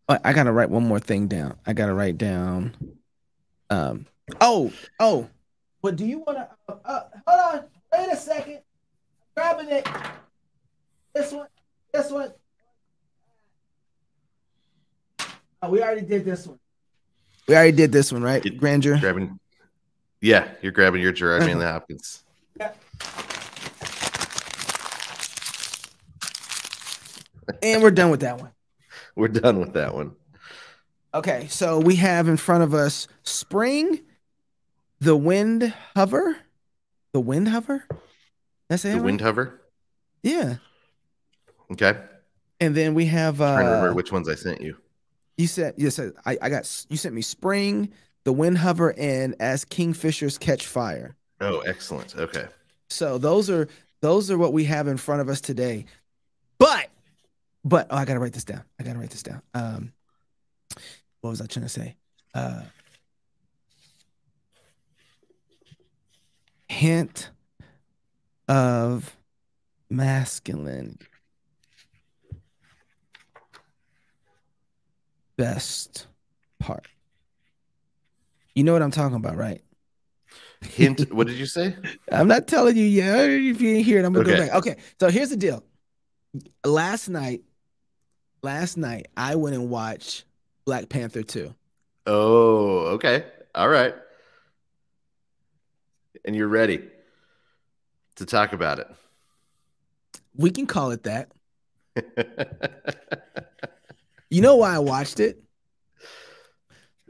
I gotta write one more thing down. I gotta write down. Um. Oh. But do you want to? Hold on. Wait a second. Grabbing it. This one. This one. Oh, we already did this one. We already did this one, right? Grandeur. Grabbing. Yeah, you're grabbing your Gerard Manley Hopkins. Yeah. And we're done with that one. We're done with that one. Okay, so we have in front of us Spring, the Wind Hover. The Wind Hover? That's it. The Wind Hover? Yeah. Okay. And then we have I'm trying to remember which ones I sent you. You said I got you sent me Spring, the Wind Hover, and As Kingfishers Catch Fire. Oh, excellent. Okay. So those are what we have in front of us today. But I gotta write this down. What was I trying to say? Hint of masculine. Best part. You know what I'm talking about, right? Hint. What did you say? I'm not telling you yet. If you didn't hear it, I'm gonna go back. Okay, so here's the deal. Last night, I went and watched Black Panther 2. Oh, okay. All right. And you're ready to talk about it. We can call it that. You know why I watched it?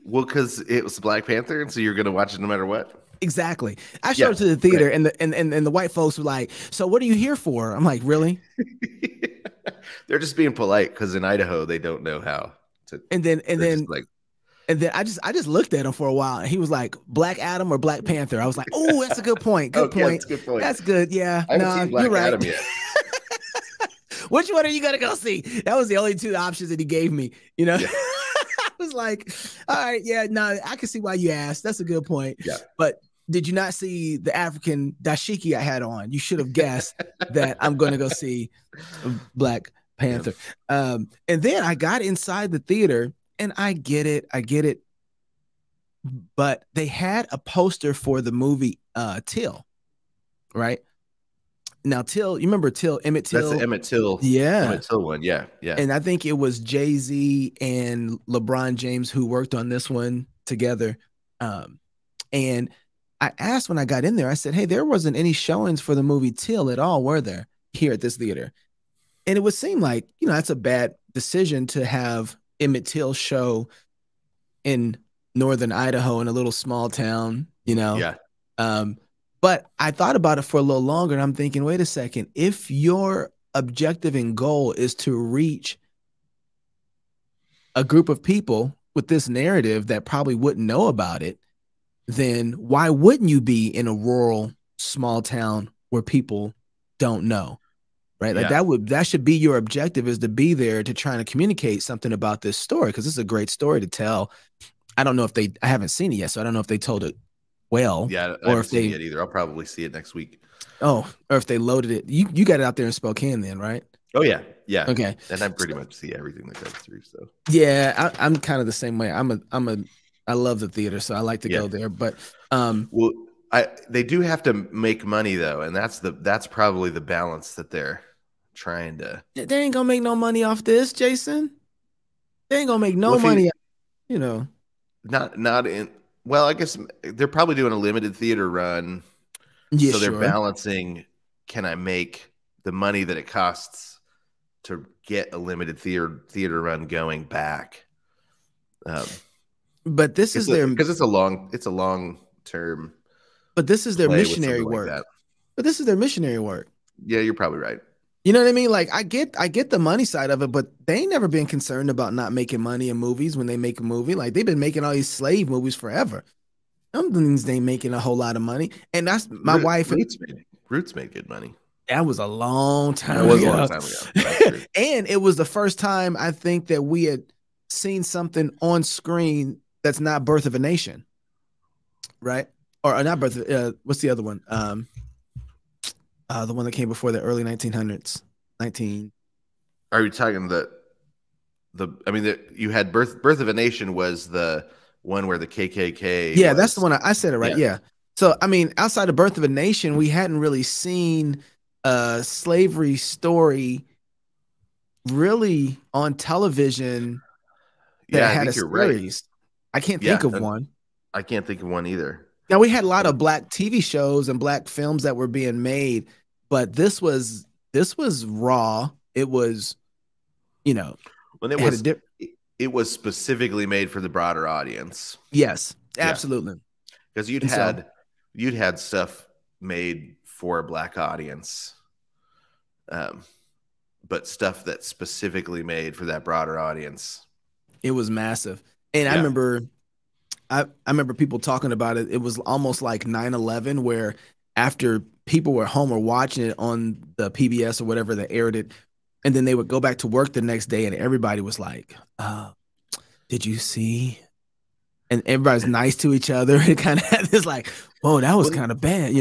Well, because it was Black Panther, and so you're going to watch it no matter what? Exactly. I showed up to the theater, right. and the white folks were like, "So what are you here for?" I'm like, "Really?" They're just being polite because in Idaho they don't know how to. And then I just looked at him for a while, and he was like, "Black Adam or Black Panther?" I was like, "Oh, that's a good point. Good point. That's a good point. That's good. Yeah, I haven't seen Black you're right. Adam yet. Which one are you gonna go see? That was the only two options that he gave me. You know, yeah. I was like, "All right, yeah, no, I can see why you asked. That's a good point." Yeah, but. Did you not see the African dashiki I had on? You should have guessed that I'm going to go see Black Panther. Yeah. And then I got inside the theater, and I get it. But they had a poster for the movie Till, right? Now Till, you remember Till, Emmett Till? That's the Emmett Till. Yeah. Emmett Till one, yeah. And I think it was Jay-Z and LeBron James who worked on this one together. And I asked when I got in there, I said, "Hey, there wasn't any showings for the movie Till at all, were there, here at this theater?" And it would seem like, that's a bad decision to have Emmett Till show in northern Idaho in a little small town, Yeah. But I thought about it for a little longer, and I'm thinking, wait a second, if your objective and goal is to reach a group of people with this narrative that probably wouldn't know about it, then why wouldn't you be in a rural small town where people don't know, right? Like that should be your objective, is to be there to try to communicate something about this story, because this is a great story to tell. I don't know if I haven't seen it yet, so I don't know if they told it well. Yeah, I haven't seen it either. I'll probably see it next week. Oh, or if they loaded it. You got it out there in Spokane then, right? Oh yeah. Yeah. Okay. And I pretty much see everything that goes through. So yeah, I'm kind of the same way. I love the theater, so I like to go there. But well, they do have to make money though, and that's probably the balance that they're trying to. They ain't gonna make no money off this, Jason. They ain't gonna make no money. Not in. Well, I guess they're probably doing a limited theater run, so they're balancing. Can I make the money that it costs to get a limited theater run going back? But this is because it's a long term. But this is their missionary work. Like but this is their missionary work. Yeah, you're probably right. You know what I mean? Like I get the money side of it, but they ain't never been concerned about not making money in movies when they make a movie. Like they've been making all these slave movies forever. Some things they ain't making a whole lot of money. And that's my wife. Roots made good money. That was a long time ago. And it was the first time I think that we had seen something on screen that's not Birth of a Nation, right? Or not Birth of, what's the other one? The one that came before the early 1900s. Are you talking the you had Birth of a Nation was the one where the KKK. Yeah, that's the one I said it right. Yeah. So I mean, outside of Birth of a Nation, we hadn't really seen a slavery story really on television that had a series. Right. I can't think of one. I can't think of one either. Now we had a lot of black TV shows and black films that were being made, but this was raw. It was, when it was specifically made for the broader audience. Yes, absolutely. Because you'd had stuff made for a black audience, but stuff that's specifically made for that broader audience. It was massive, and I remember people talking about it. It was almost like 9/11, where after people were home or watching it on the PBS or whatever that aired it, and then they would go back to work the next day, and everybody was like, "Did you see?" And everybody's nice to each other. It kind of had this like, "Whoa, that was kind of bad,"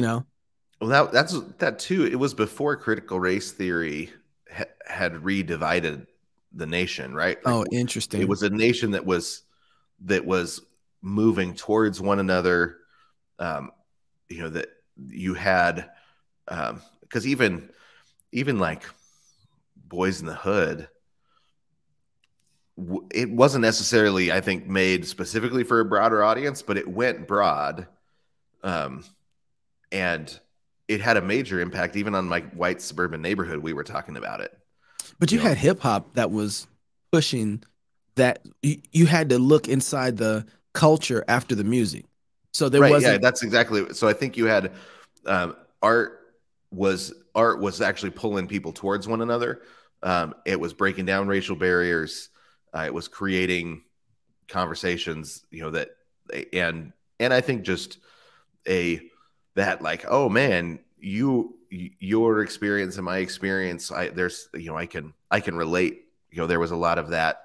Well, that's that too. It was before critical race theory had redivided the nation, right? Like, interesting. It was a nation that was moving towards one another. That you had, because even like Boys in the Hood, it wasn't necessarily, I think, made specifically for a broader audience, but it went broad, and it had a major impact even on my white suburban neighborhood. We were talking about it. But you had hip hop that was pushing that. You had to look inside the culture after the music. So there wasn't. Yeah, that's exactly. So I think you had art was actually pulling people towards one another. It was breaking down racial barriers. It was creating conversations, and I think just that like, oh man, your experience and my experience, I can relate. There was a lot of that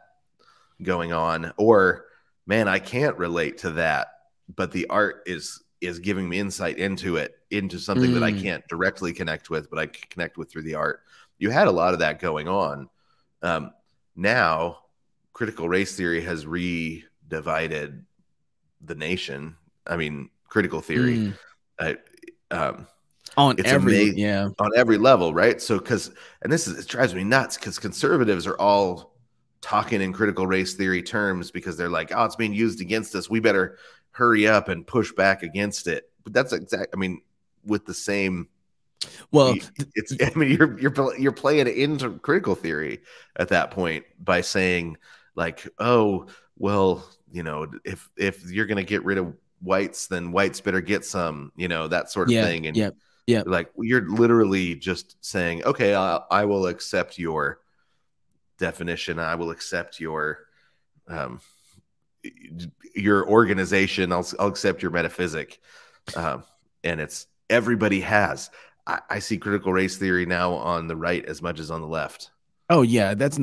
going on, or man, I can't relate to that, but the art is giving me insight into something that I can't directly connect with, but I can connect with through the art. You had a lot of that going on. Now critical race theory has redivided the nation. I mean, critical theory, on every level, right? So it drives me nuts because conservatives are all talking in critical race theory terms because they're like, oh, it's being used against us. We better hurry up and push back against it. But that's with the same. Well, you're playing into critical theory at that point by saying like, oh, well, if you're going to get rid of whites, then whites better get some, that sort of thing. And like, you're literally just saying, okay, I will accept your definition. I will accept your organization. I'll accept your metaphysic. And it's everybody has. I see critical race theory now on the right as much as on the left. Oh yeah, that's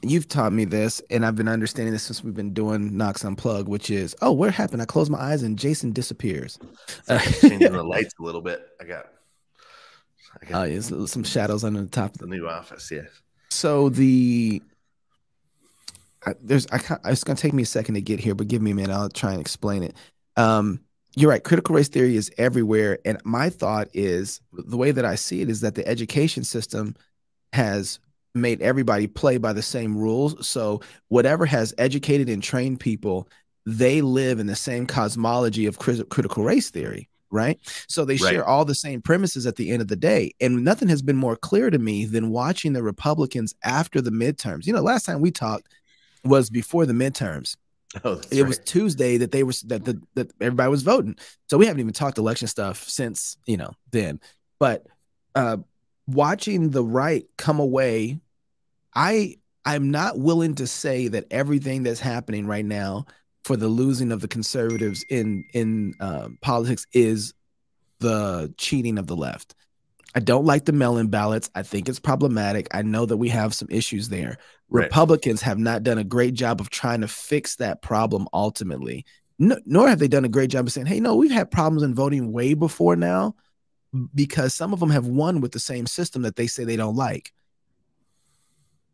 you've taught me this, and I've been understanding this since we've been doing Knox Unplugged, which is, oh, what happened? I close my eyes and Jason disappears. Changing the lights a little bit. I got some shadows under the top of the new office. Yes. So it's gonna take me a second to get here, but give me a minute. I'll try and explain it. You're right. Critical race theory is everywhere. And my thought is, the way that I see it is that the education system has made everybody play by the same rules. So whatever has educated and trained people, they live in the same cosmology of critical race theory, right? So they share all the same premises at the end of the day. And nothing has been more clear to me than watching the Republicans after the midterms. Last time we talked was before the midterms. Oh, it was Tuesday that they were that everybody was voting. So we haven't even talked election stuff since then. But watching the right come away, I'm not willing to say that everything that's happening right now for the losing of the conservatives in politics is the cheating of the left. I don't like the mail-in ballots. I think it's problematic. I know that we have some issues there. Right. Republicans have not done a great job of trying to fix that problem ultimately, nor have they done a great job of saying, hey, no, we've had problems in voting way before now, because some of them have won with the same system that they say they don't like.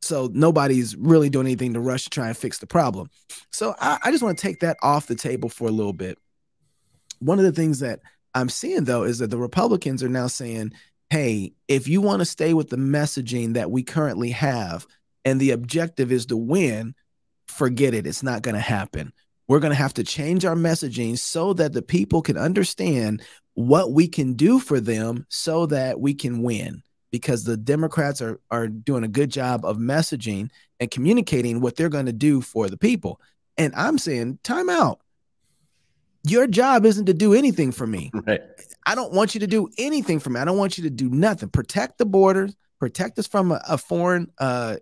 So nobody's really doing anything to rush to try and fix the problem. So I just want to take that off the table for a little bit. One of the things that I'm seeing, though, is that the Republicans are now saying, hey, if you want to stay with the messaging that we currently have and the objective is to win, forget it. It's not going to happen. We're going to have to change our messaging so that the people can understand what we can do for them so that we can win. Because the Democrats are doing a good job of messaging and communicating what they're going to do for the people. And I'm saying, time out. Your job isn't to do anything for me. Right. I don't want you to do anything for me. I don't want you to do nothing. Protect the borders, protect us from a foreign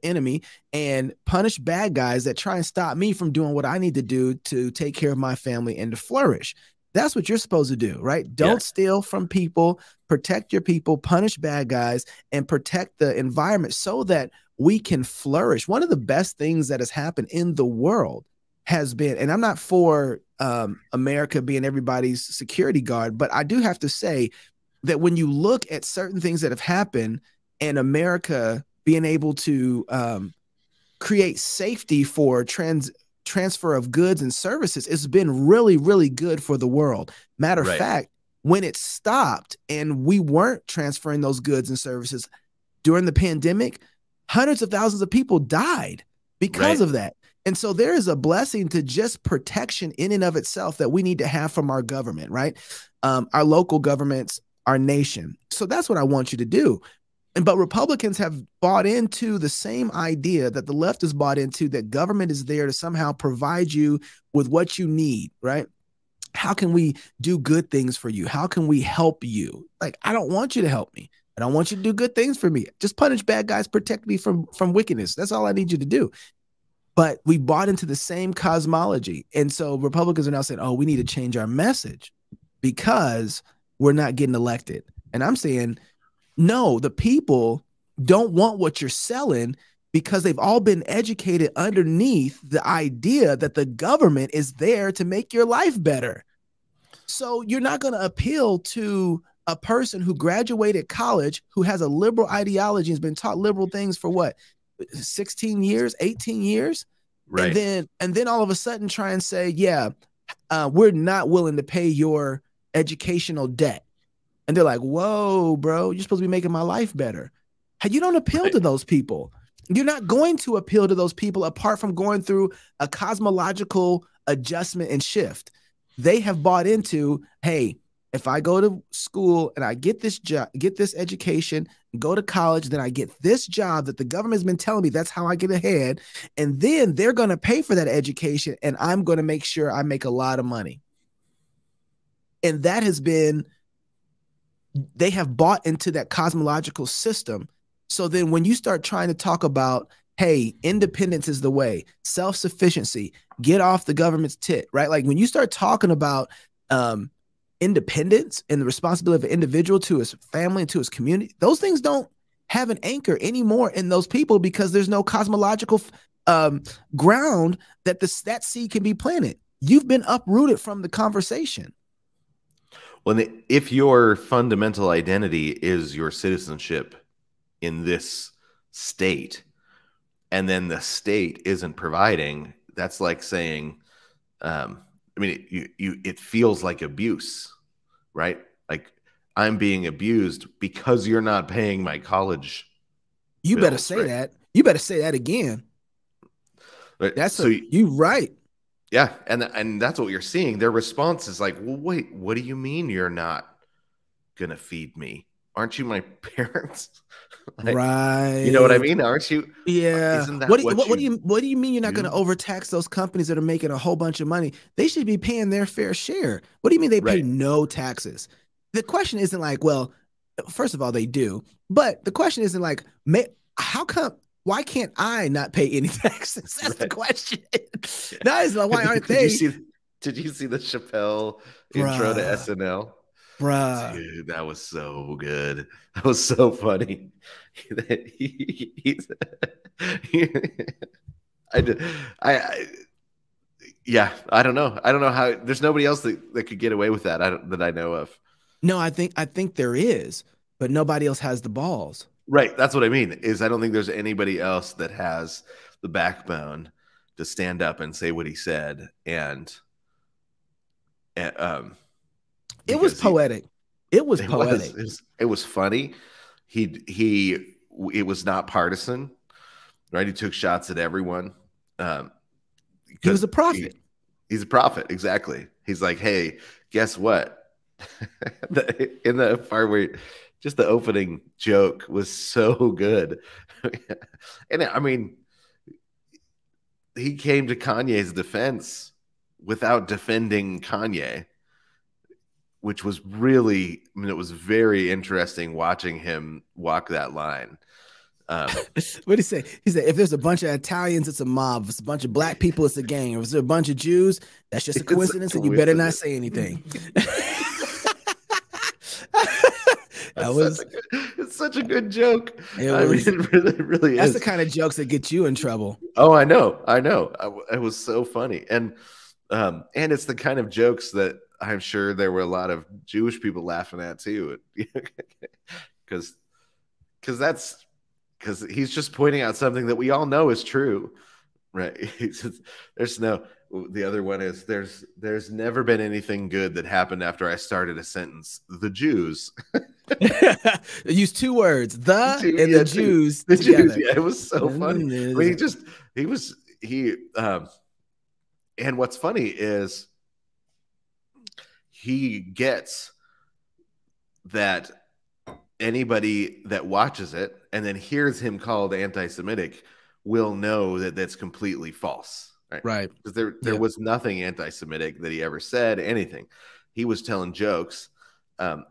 enemy, and punish bad guys that try and stop me from doing what I need to do to take care of my family and to flourish. That's what you're supposed to do, right? Don't steal from people, protect your people, punish bad guys, and protect the environment so that we can flourish. One of the best things that has happened in the world has been, and I'm not for America being everybody's security guard, but I do have to say that when you look at certain things that have happened and America being able to create safety for transfer of goods and services, it's been really, really good for the world. Matter of fact, when it stopped and we weren't transferring those goods and services during the pandemic, hundreds of thousands of people died because of that. And so there is a blessing to just protection in and of itself that we need to have from our government, right? Our local governments, our nation. So that's what I want you to do. But Republicans have bought into the same idea that the left has bought into, that government is there to somehow provide you with what you need, right? How can we do good things for you? How can we help you? Like, I don't want you to help me. I don't want you to do good things for me. Just punish bad guys, protect me from wickedness. That's all I need you to do. But we bought into the same cosmology. And so Republicans are now saying, oh, we need to change our message because we're not getting elected. And I'm saying, no, the people don't want what you're selling because they've all been educated underneath the idea that the government is there to make your life better. So you're not going to appeal to a person who graduated college, who has a liberal ideology, has been taught liberal things for what, 16 years, 18 years. Right. And then all of a sudden try and say, yeah, we're not willing to pay your educational debt. And they're like, whoa, bro, you're supposed to be making my life better. You don't appeal to those people. You're not going to appeal to those people apart from going through a cosmological adjustment and shift. They have bought into, hey, if I go to school and I get this job, get this education, go to college, then I get this job that the government has been telling me that's how I get ahead. And then they're going to pay for that education and I'm going to make sure I make a lot of money. And that has been, they have bought into that cosmological system. So then when you start trying to talk about, hey, independence is the way, self-sufficiency, get off the government's tit, right? Like when you start talking about independence and the responsibility of an individual to his family and to his community, those things don't have an anchor anymore in those people because there's no cosmological ground that that seed can be planted. You've been uprooted from the conversation. Well, if your fundamental identity is your citizenship in this state, and then the state isn't providing, that's like saying, I mean, it feels like abuse, right? Like I'm being abused because you're not paying my college. You bills, better say that. You better say that again. Right. That's so you right. Yeah, and that's what you're seeing. Their response is like, well, wait, what do you mean you're not gonna feed me? Aren't you my parents? Like, right. You know what I mean? Aren't you? Yeah. Isn't that what do you mean you're not going to overtax those companies that are making a whole bunch of money? They should be paying their fair share. What do you mean they pay no taxes? The question isn't like, well, first of all, they do. But the question isn't like, how come? Why can't I not pay any taxes? That's the question. That is like, why aren't they? Did you see the Chappelle intro to SNL? Bruh. Dude, that was so good. That was so funny. Yeah, I don't know. I don't know how. There's nobody else that could get away with that I know of. No, I think there is, but nobody else has the balls. Right. That's what I mean. Is I don't think there's anybody else that has the backbone to stand up and say what he said, and it was poetic. It was poetic. It was funny. It was not partisan, right? He took shots at everyone. He was a prophet. He's a prophet, exactly. He's like, hey, guess what? In the part where just the opening joke was so good. And I mean, he came to Kanye's defense without defending Kanye, which was really, I mean, it was very interesting watching him walk that line. What did he say? He said, if there's a bunch of Italians, it's a mob. If it's a bunch of black people, it's a gang. If there's a bunch of Jews, that's just a coincidence, and you better not say anything. It's such a good joke. It really is. That's the kind of jokes that get you in trouble. Oh, I know. It was so funny, and it's the kind of jokes that I'm sure there were a lot of Jewish people laughing at too, because he's just pointing out something that we all know is true, right? The other one is there's never been anything good that happened after I started a sentence. The Jews. Use two words, the Jews. The Jews. Yeah, it was so funny. I mean, and what's funny is he gets that anybody that watches it and then hears him called anti-Semitic will know that that's completely false. Right. Because there was nothing anti-Semitic that he ever said, anything. He was telling jokes. But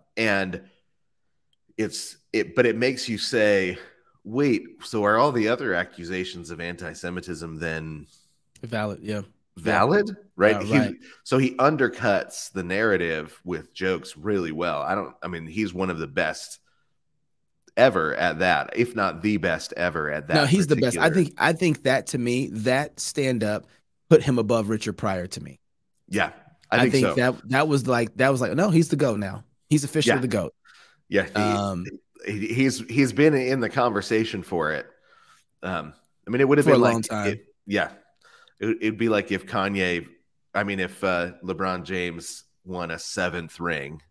it makes you say, wait, so are all the other accusations of anti-Semitism then valid? Yeah. Valid? Right. Right. So he undercuts the narrative with jokes really well. He's one of the best ever at that, if not the best ever at that. No, he's the best. I think that, to me, that stand up put him above Richard Pryor to me. Yeah, I think so. that was like no, he's the GOAT now. He's officially the GOAT. Yeah, he's been in the conversation for it. I mean, it would have been a long time. It'd be like if Kanye, if LeBron James won a 7th ring,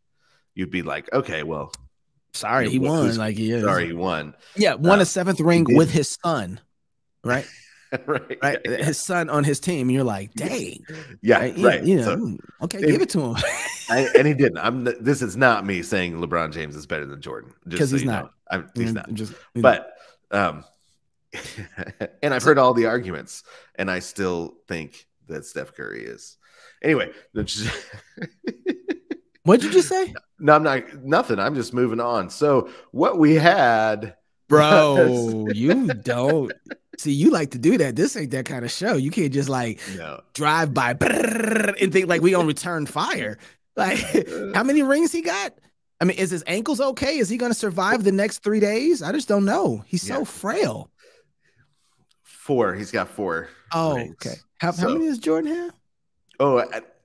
you'd be like, okay, well. Sorry, he won. Like he is. Sorry, he won. Yeah, won a 7th ring with his son, right? right. His son on his team. And you're like, dang. Yeah, right. Okay, give it to him. And he didn't. This is not me saying LeBron James is better than Jordan, because he's not. He's not. But and I've heard all the arguments, and I still think that Steph Curry is. Anyway. What'd you just say? No, I'm not. Nothing. I'm just moving on. So what we had, bro, you don't see. You like to do that. This ain't that kind of show. You can't just drive by and think like we gonna return fire. Like, how many rings he got? I mean, is his ankles okay? Is he gonna survive the next 3 days? I just don't know. He's so frail. 4. He's got 4. Oh, rings. Okay. How many does Jordan have? Oh.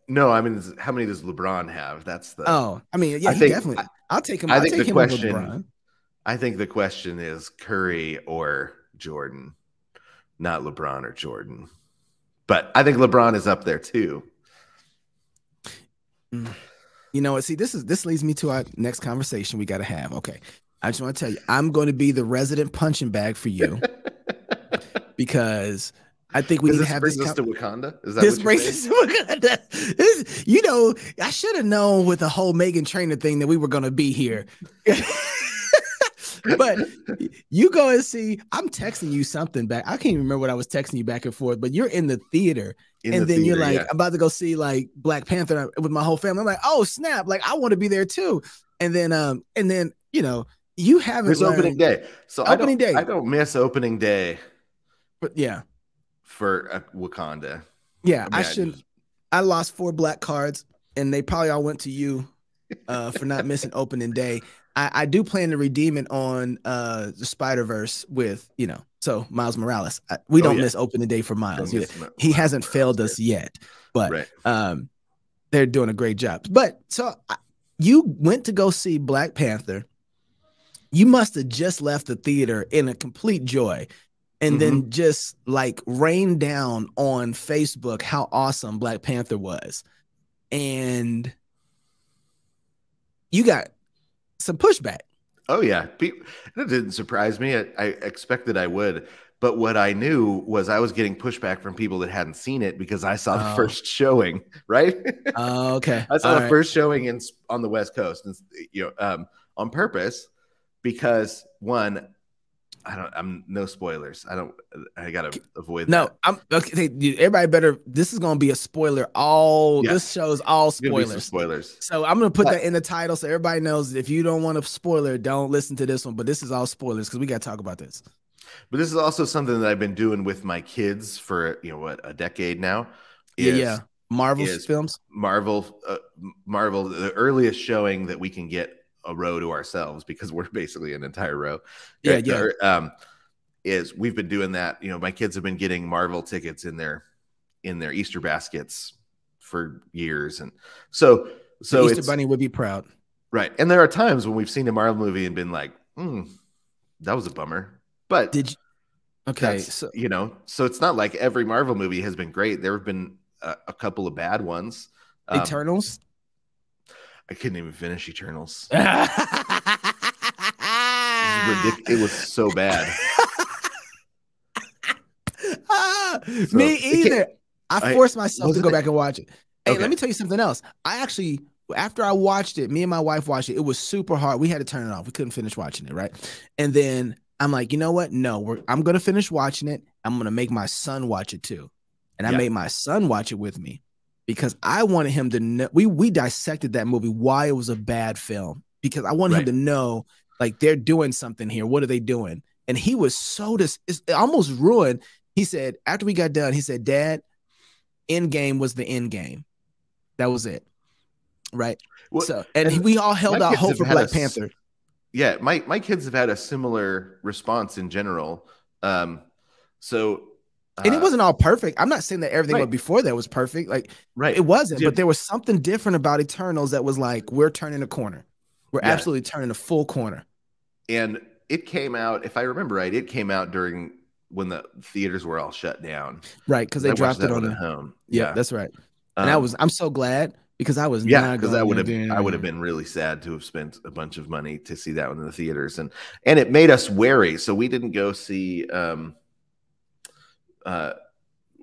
No, how many does LeBron have? That's the. Oh, he definitely. I'll take him. I think the question. I think the question is Curry or Jordan, not LeBron or Jordan. But I think LeBron is up there too. You know what? See, this leads me to our next conversation we got to have. Okay, I just want to tell you, I'm going to be the resident punching bag for you because. I think we need to have this. Brings us to Wakanda? Is that this brings us to Wakanda? I should have known with the whole Meghan Trainor thing that we were going to be here. But you go and see. I'm texting you something back. I can't even remember what I was texting you back and forth. But you're in the theater, you're like, I'm about to go see like Black Panther with my whole family. I'm like, oh snap! Like I want to be there too. And then you haven't. There's opening day, so I don't miss opening day. But yeah. For Wakanda. Yeah, I lost 4 black cards, and they probably all went to you for not missing opening day. I do plan to redeem it on the Spider-Verse with, so Miles Morales. We don't miss opening day for Miles. He hasn't failed us yet, but they're doing a great job. But so you went to go see Black Panther, You must have just left the theater in a complete joy and then just like rained down on Facebook how awesome Black Panther was. And you got some pushback. Oh yeah, it didn't surprise me. I expected I would, but what I knew was I was getting pushback from people that hadn't seen it because I saw the first showing. Right? Okay. I saw the first showing on the West Coast, and on purpose, because one, I'm no spoilers. I gotta avoid that. I'm okay. Everybody better. This is gonna be a spoiler. This show is all spoilers. Spoilers. So I'm gonna put that in the title so everybody knows if you don't want a spoiler, don't listen to this one. But this is all spoilers because we gotta talk about this. But this is also something that I've been doing with my kids for a decade now. Marvel films. Marvel. The earliest showing that we can get a row to ourselves, because we're basically an entire row. Is we've been doing that. My kids have been getting Marvel tickets in their Easter baskets for years, and so the Easter Bunny would be proud, right? And there are times when we've seen a Marvel movie and been like, that was a bummer. But did you? Okay, so so it's not like every Marvel movie has been great. There have been a couple of bad ones. Eternals. I couldn't even finish Eternals. It was so bad. Me either. I forced myself to go back and watch it. Hey, let me tell you something else. I actually, after I watched it, me and my wife watched it. It was super hard. We had to turn it off. We couldn't finish watching it, right? And then I'm like, you know what? No, I'm going to finish watching it. I'm going to make my son watch it too. And I made my son watch it with me because I wanted him to know. We dissected that movie, why it was a bad film, because I wanted him to know, like, they're doing something here. What are they doing? And he was it almost ruined. He said, after we got done, he said, Dad, Endgame was the end game. That was it. Right. Well, and we all held out hope for Black Panther. Yeah. My kids have had a similar response in general. And it wasn't all perfect. I'm not saying that everything before that was perfect. Like, it wasn't, but there was something different about Eternals that was like, we're turning a corner. We're absolutely turning a full corner. And it came out, if I remember right, it came out during when the theaters were all shut down. Right, because they dropped it on the home. Yeah, that's right. And I'm so glad, because I was not going to. I would have been really sad to have spent a bunch of money to see that one in the theaters, and it made us wary. So we didn't go see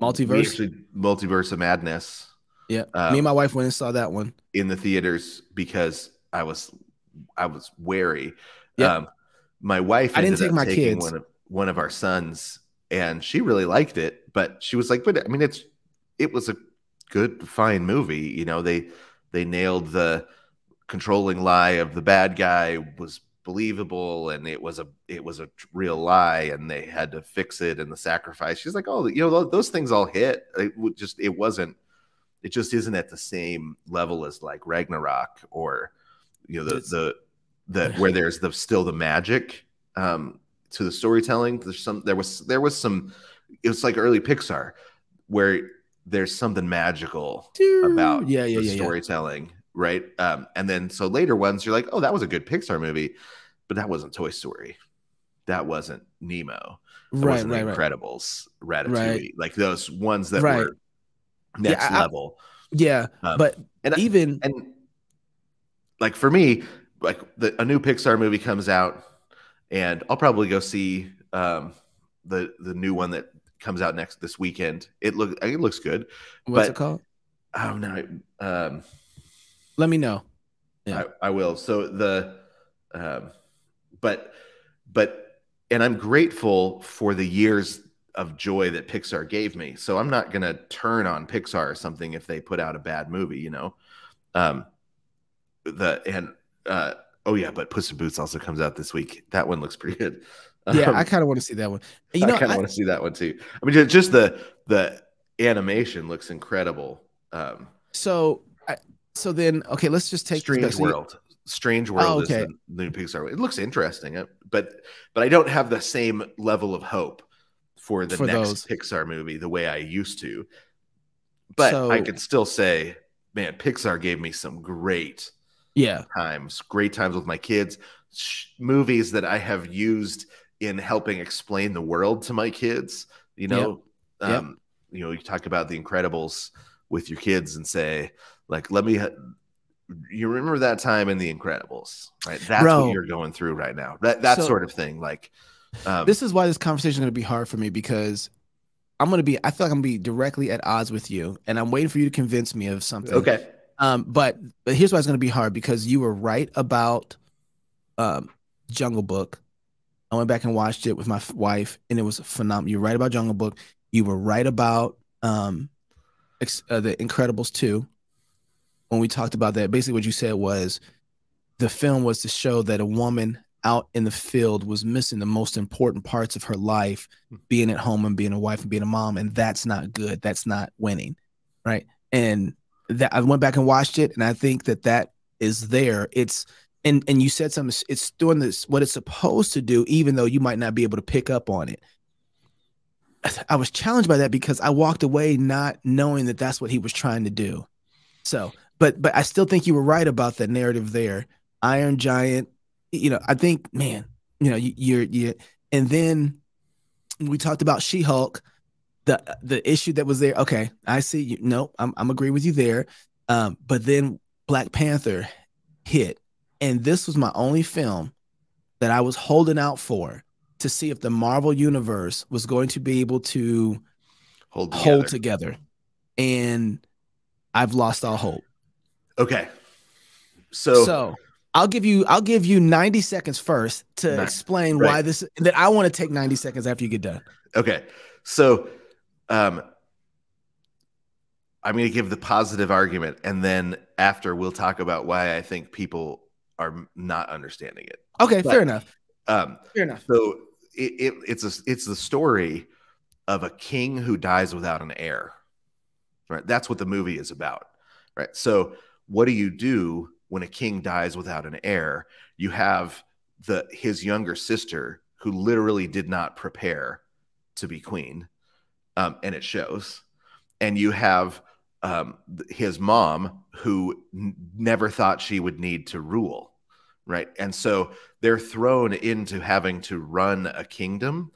Multiverse of Madness. Yeah, me and my wife went and saw that one in the theaters because I was wary. Yep. My wife, I didn't take my kids. One of our sons, and she really liked it, but she was like, "But I mean, it was a good, fine movie. They nailed the controlling lie of the bad guy was believable, and it was a real lie, and they had to fix it, and the sacrifice." She's like, "Oh, those things all hit. It just isn't at the same level as like Ragnarok or the where there's still the magic to the storytelling. There was some. It was like early Pixar where there's something magical about the storytelling, right? And then so later ones, you're like, oh, that was a good Pixar movie, but that wasn't Toy Story, that wasn't Nemo, that wasn't The Incredibles, Ratatouille, like those ones that were next level. But even like for me, like a new Pixar movie comes out, and I'll probably go see the new one that comes out this weekend. It looks good. What's it called? Oh no. Let me know. Yeah, I will. So and I'm grateful for the years of joy that Pixar gave me. So I'm not gonna turn on Pixar or something if they put out a bad movie, but Puss in Boots also comes out this week. That one looks pretty good. Yeah, I kind of want to see that one. I kind of want to see that one too. I mean, just the animation looks incredible. So then, okay, let's just take Strange World. Strange World is the new Pixar. It looks interesting, but I don't have the same level of hope for the next Pixar movie the way I used to. But I can still say, man, Pixar gave me some great times with my kids. movies that I have used in helping explain the world to my kids. You know, you talk about The Incredibles with your kids and say, like, you remember that time in The Incredibles, right? That's what you're going through right now. That sort of thing. Like, this is why this conversation is going to be hard for me, because I feel like I'm going to be directly at odds with you, and I'm waiting for you to convince me of something. Okay. But here's why it's going to be hard, because you were right about Jungle Book. I went back and watched it with my wife, and it was phenomenal. You're right about Jungle Book. You were right about The Incredibles 2. When we talked about that, basically what you said was the film was to show that a woman out in the field was missing the most important parts of her life, being at home and being a wife and being a mom, and that's not good. That's not winning, right? And that I went back and watched it, and I think that is there. It's and you said something. It's doing this what it's supposed to do, even though you might not be able to pick up on it. I was challenged by that because I walked away not knowing that that's what he was trying to do. So, but I still think you were right about that narrative there. Iron Giant, I think, man, you're and then we talked about She-Hulk, the issue that was there. Okay, I see you. No, I'm agreeing with you there. But then Black Panther hit, and this was my only film that I was holding out for to see if the Marvel universe was going to be able to hold together. And I've lost all hope. Okay. So I'll give you 90 seconds first to explain why this, and then I want to take 90 seconds after you get done. Okay. So I'm going to give the positive argument, and then after we'll talk about why I think people are not understanding it. Okay, fair enough. Fair enough. So it's the story of a king who dies without an heir. Right? That's what the movie is about. Right? So what do you do when a king dies without an heir? You have his younger sister who literally did not prepare to be queen, and it shows. And you have his mom who never thought she would need to rule, right? And so they're thrown into having to run a kingdom,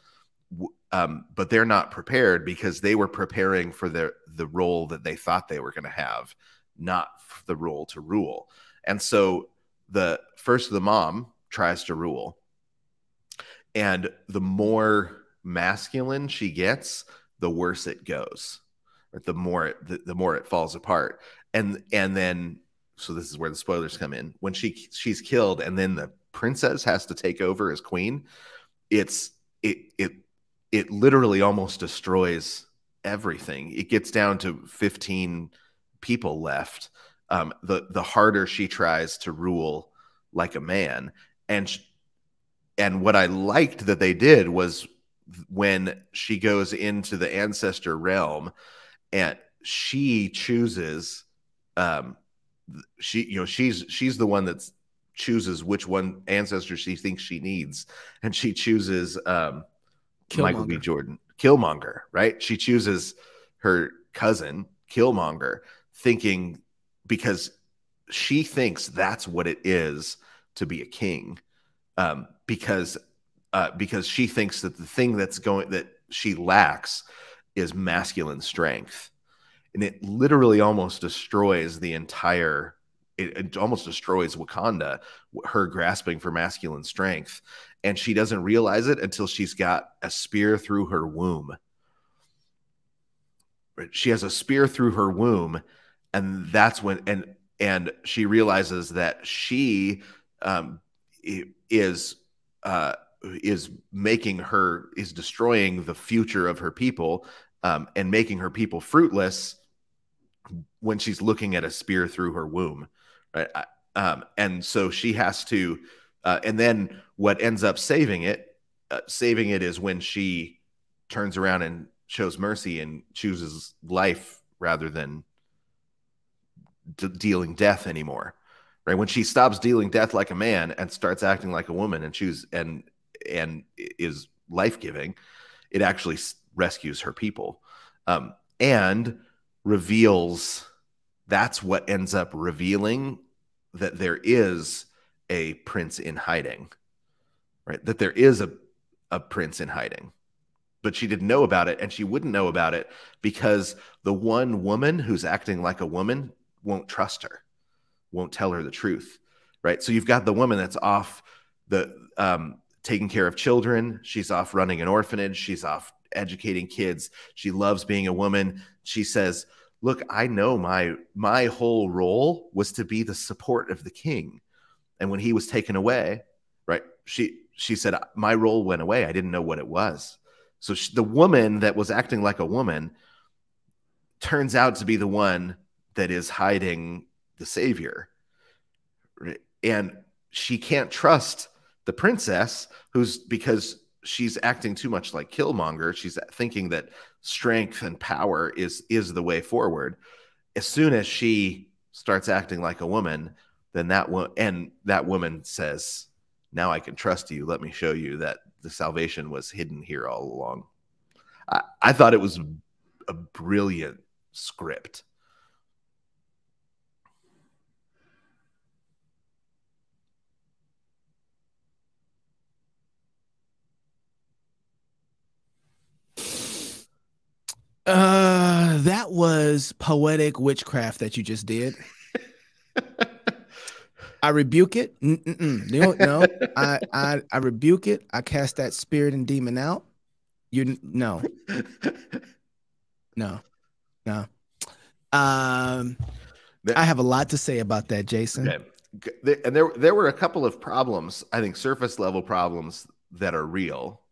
but they're not prepared because they were preparing for the role that they thought they were going to have, not the role to rule. And so the mom tries to rule, and the more masculine she gets, the worse it goes. Right? The more it falls apart. And then, so this is where the spoilers come in. When she's killed, and then the princess has to take over as queen, it literally almost destroys everything. It gets down to 15 people left. The harder she tries to rule like a man, and what I liked that they did was when she goes into the ancestor realm, and she chooses, she's the one that chooses which one ancestor she thinks she needs, and she chooses Michael B. Jordan, Killmonger, right? She chooses her cousin Killmonger, thinking, because she thinks that's what it is to be a king, because she thinks that the thing that she lacks is masculine strength, and it literally almost destroys the entire. It almost destroys Wakanda, her grasping for masculine strength, and she doesn't realize it until she's got a spear through her womb. She has a spear through her womb, and that's when and she realizes that she is destroying the future of her people, and making her people fruitless when she's looking at a spear through her womb, right? And so she has to, and then what ends up saving it is when she turns around and shows mercy and chooses life rather than dealing death anymore, right? When she stops dealing death like a man and starts acting like a woman and is life-giving, it actually rescues her people, and reveals. That's what ends up revealing that there is a prince in hiding, right? That there is a prince in hiding, but she didn't know about it, and she wouldn't know about it because the one woman who's acting like a woman won't trust her, won't tell her the truth, right? So you've got the woman that's off taking care of children. She's off running an orphanage. She's off educating kids. She loves being a woman. She says, look, I know my whole role was to be the support of the king. And when he was taken away, right, she said, my role went away. I didn't know what it was. So the woman that was acting like a woman turns out to be the one that is hiding the savior. Right? And she can't trust the princess because she's acting too much like Killmonger. She's thinking that strength and power is the way forward. As soon as she starts acting like a woman, then that woman says, now I can trust you. Let me show you that the salvation was hidden here all along. I thought it was a brilliant script. That was poetic witchcraft that you just did. I rebuke it. No, I rebuke it. I cast that spirit and demon out. No. I have a lot to say about that, Jason. Okay. And there were a couple of problems, I think surface level problems that are real.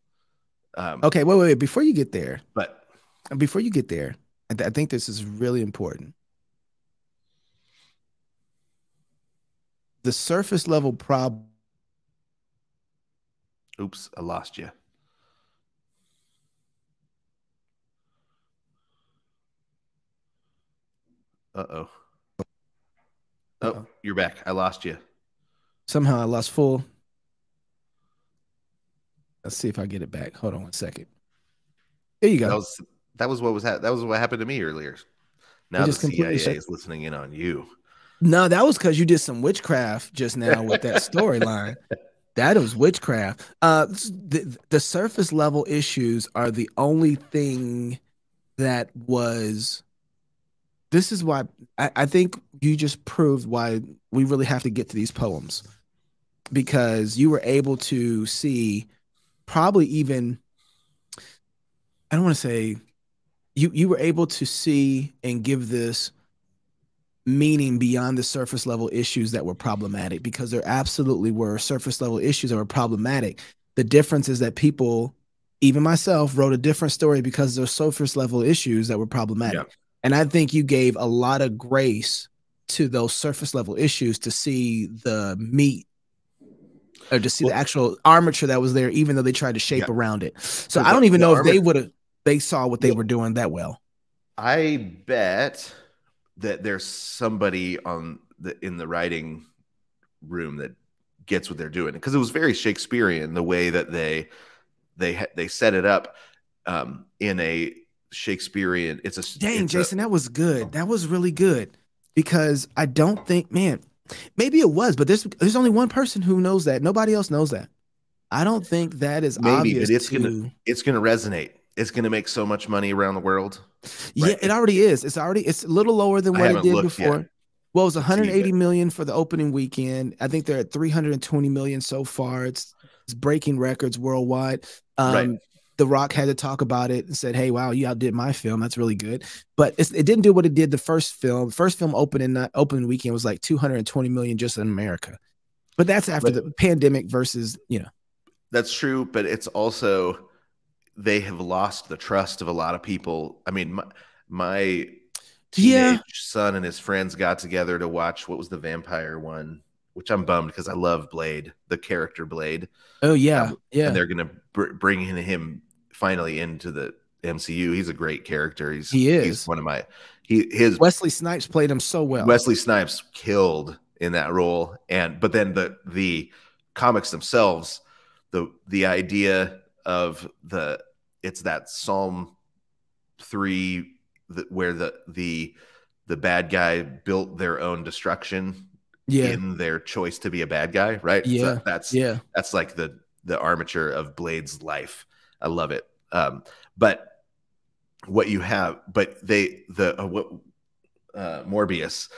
Okay, wait. Before you get there, I think this is really important. The surface level problem. Oops, I lost you. Uh-oh. Oh, you're back. I lost you. Somehow I lost full. Let's see if I get it back. Hold on 1 second. There you go. That was what happened to me earlier. Now the CIA is listening in on you. No, that was because you did some witchcraft just now with that storyline. That was witchcraft. The surface level issues are the only thing that was. This is why I think you just proved why we really have to get to these poems, because you were able to see probably even, I don't want to say, you were able to see and give this meaning beyond the surface level issues that were problematic, because there absolutely were surface level issues that were problematic. The difference is that people, even myself, wrote a different story because there's surface level issues that were problematic. Yeah. And I think you gave a lot of grace to those surface level issues to see the meat, or to see the actual armature that was there, even though they tried to shape around it. So I don't even know if they saw what they were doing that well. I bet that there's somebody in the writing room that gets what they're doing, because it was very Shakespearean the way that they set it up in a Shakespearean. Jason, that was good. That was really good, because I don't think, man, maybe it was, but there's only one person who knows that. Nobody else knows that. I don't think that is obvious. But it's gonna resonate. It's gonna make so much money around the world. Yeah, right? It already is. It's a little lower than what it did before. Yet. Well, it was 180 million for the opening weekend. I think they're at 320 million so far. It's breaking records worldwide. Right. The Rock had to talk about it and said, "Hey, wow, you outdid my film. That's really good." But it didn't do what it did the first film. The first film opening weekend was like 220 million just in America. But that's after the pandemic versus, That's true, but it's also, they have lost the trust of a lot of people. I mean, my teenage son and his friends got together to watch, what was the vampire one, which I'm bummed because I love Blade, the character Blade. Oh, yeah. And they're going to bring him finally into the MCU. He's a great character. He's one of his Wesley Snipes played him so well. Wesley Snipes killed in that role. But then the comics themselves, the idea of it's that Psalm 3 where the bad guy built their own destruction Yeah. in their choice to be a bad guy, right? Yeah. So that's like the armature of Blade's life. I love it. But what you have, but Morbius,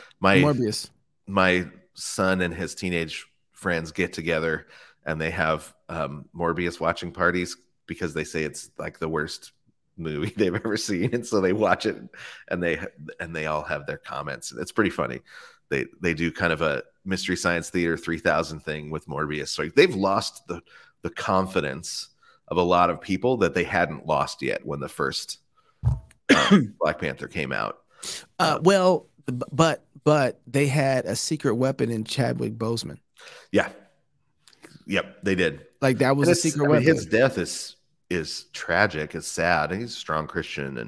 my son and his teenage friends get together and they have Morbius watching parties because they say it's like the worst movie they've ever seen, and so they watch it and they all have their comments. It's pretty funny. They do kind of a Mystery Science Theater 3000 thing with Morbius. So they've lost the confidence of a lot of people that they hadn't lost yet when the first Black Panther came out. But they had a secret weapon in Chadwick Boseman. Yeah. Yep, they did. Like that was a secret weapon. His death is tragic. It's sad. He's a strong Christian,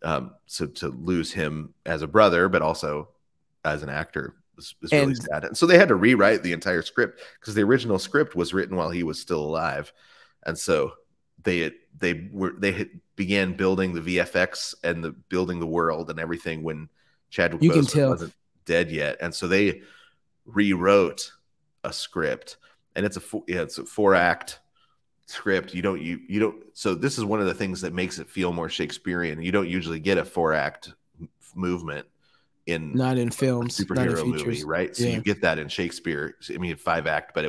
and so to lose him as a brother, but also as an actor is really sad. And so they had to rewrite the entire script because the original script was written while he was still alive, and so they began building the VFX and building the world and everything when Chadwick Boseman wasn't dead yet, and so they rewrote a script, and it's a 4-act script. You don't. So this is one of the things that makes it feel more Shakespearean. You don't usually get a 4-act movement not in films, superhero movie, right? So you get that in Shakespeare. I mean, 5-act, but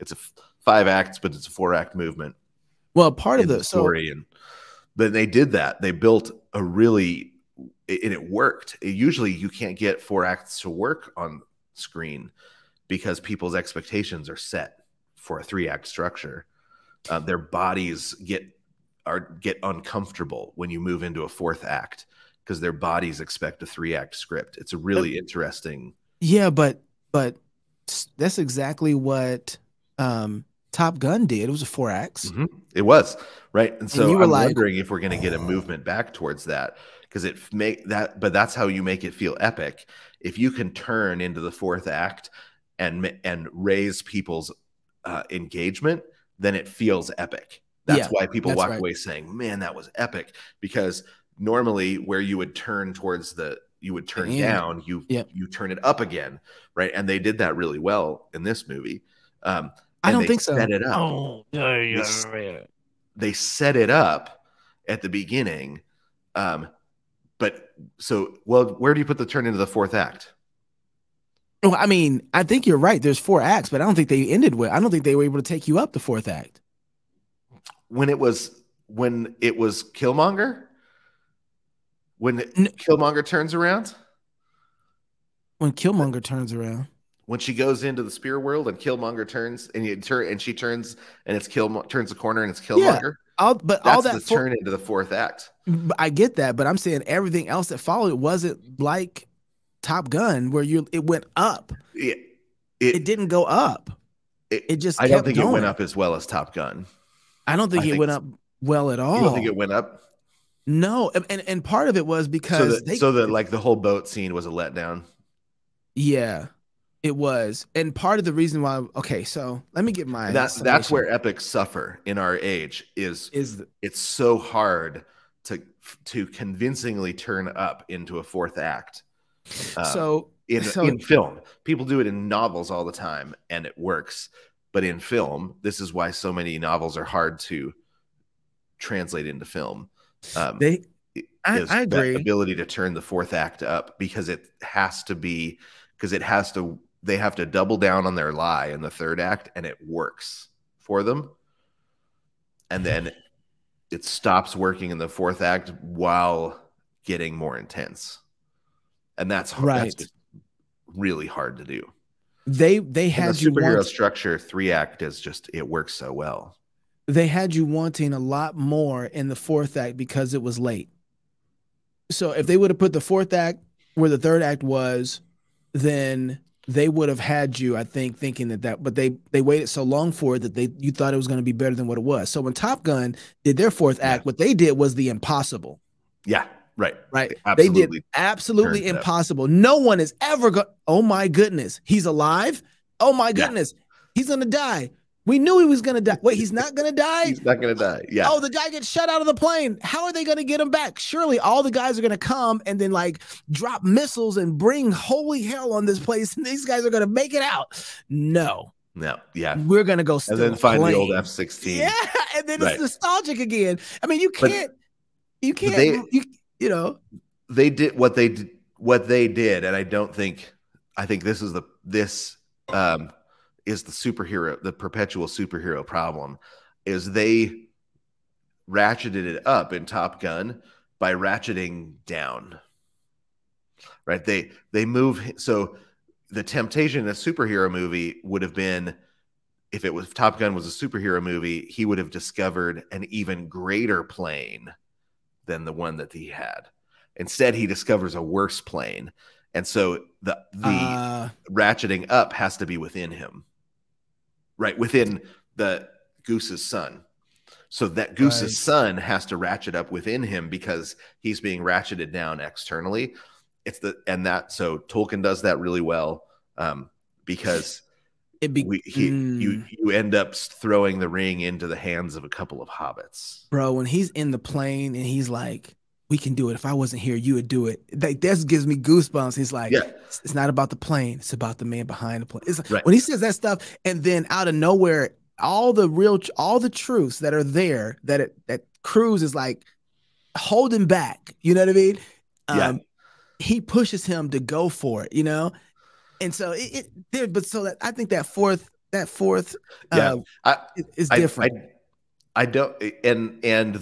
it's a 5 acts, but it's a 4-act movement. Well, part of the story, and then they did that. They built a really, and it worked. Usually, you can't get 4 acts to work on screen because people's expectations are set for a 3-act structure. Their bodies get uncomfortable when you move into a 4th act because their bodies expect a 3-act script. It's a really interesting. Yeah, but that's exactly what Top Gun did. It was a 4 acts. Mm-hmm. It was, right? And so I'm wondering if we're going to get a movement back towards that, because but that's how you make it feel epic. If you can turn into the 4th act and raise people's engagement, then it feels epic. That's why people walk away saying, man, that was epic. Because normally where you would turn towards you would turn down, you turn it up again, right? And they did that really well in this movie. I don't think so. Set it up. Oh, they set it up at the beginning. But where do you put the turn into the 4th act? Well, I mean, I think you're right. There's 4 acts, but I don't think they ended with. I don't think they were able to take you up the 4th act. When it was Killmonger, Killmonger turns around. When Killmonger turns around. When she goes into the spear world and Killmonger turns and she turns and it's turns the corner and it's Killmonger. Yeah, that's the turn into the 4th act. I get that, but I'm saying everything else that followed wasn't like Top Gun where it went up. It didn't go up. It just I don't think it went up as well as Top Gun. I don't think it went up well at all. You don't think it went up? No, and part of it was because the whole boat scene was a letdown. Yeah, it was, and part of the reason why. Okay, so let me get my. That's where epics suffer in our age. It's so hard to convincingly turn up into a 4th act. In film, people do it in novels all the time, and it works. But in film, this is why so many novels are hard to translate into film. I agree. That ability to turn the 4th act up because they have to double down on their lie in the 3rd act, and it works for them. And then it stops working in the 4th act while getting more intense. And that's hard. That's just really hard to do. They had the superhero structure 3-act it works so well. They had you wanting a lot more in the 4th act because it was late. So if they would have put the 4th act where the 3rd act was, then they would have had you, I think, thinking that. But they waited so long for it that you thought it was going to be better than what it was. So when Top Gun did their 4th act, what they did was the impossible. Yeah. Right. They did absolutely impossible. No one is ever going, oh my goodness, he's alive. Oh my goodness, he's going to die. We knew he was gonna die. Wait, he's not gonna die? He's not gonna die. Yeah. Oh, the guy gets shut out of the plane. How are they gonna get him back? Surely all the guys are gonna come and then like drop missiles and bring holy hell on this place, and these guys are gonna make it out. No. Yeah. We're gonna go steal and then find the old F-16. Yeah, and then it's nostalgic again. I mean, you can't. They did what they did, and I think this is the superhero, the perpetual superhero problem, is they ratcheted it up in Top Gun by ratcheting down. Right? They move. So the temptation in a superhero movie would have been, if Top Gun was a superhero movie, he would have discovered an even greater plane than the one that he had. Instead, he discovers a worse plane. And so the ratcheting up has to be within him, right? Within the Goose's son. So that Goose's son has to ratchet up within him because he's being ratcheted down externally. So Tolkien does that really well, because you end up throwing the ring into the hands of a couple of hobbits. Bro, when he's in the plane and he's like, we can do it. If I wasn't here, you would do it. That gives me goosebumps. He's like, it's not about the plane. It's about the man behind the plane. When he says that stuff, and then out of nowhere, all the truths that are there, that Cruise is like holding back. You know what I mean? He pushes him to go for it, And so I think that fourth is different. I don't, and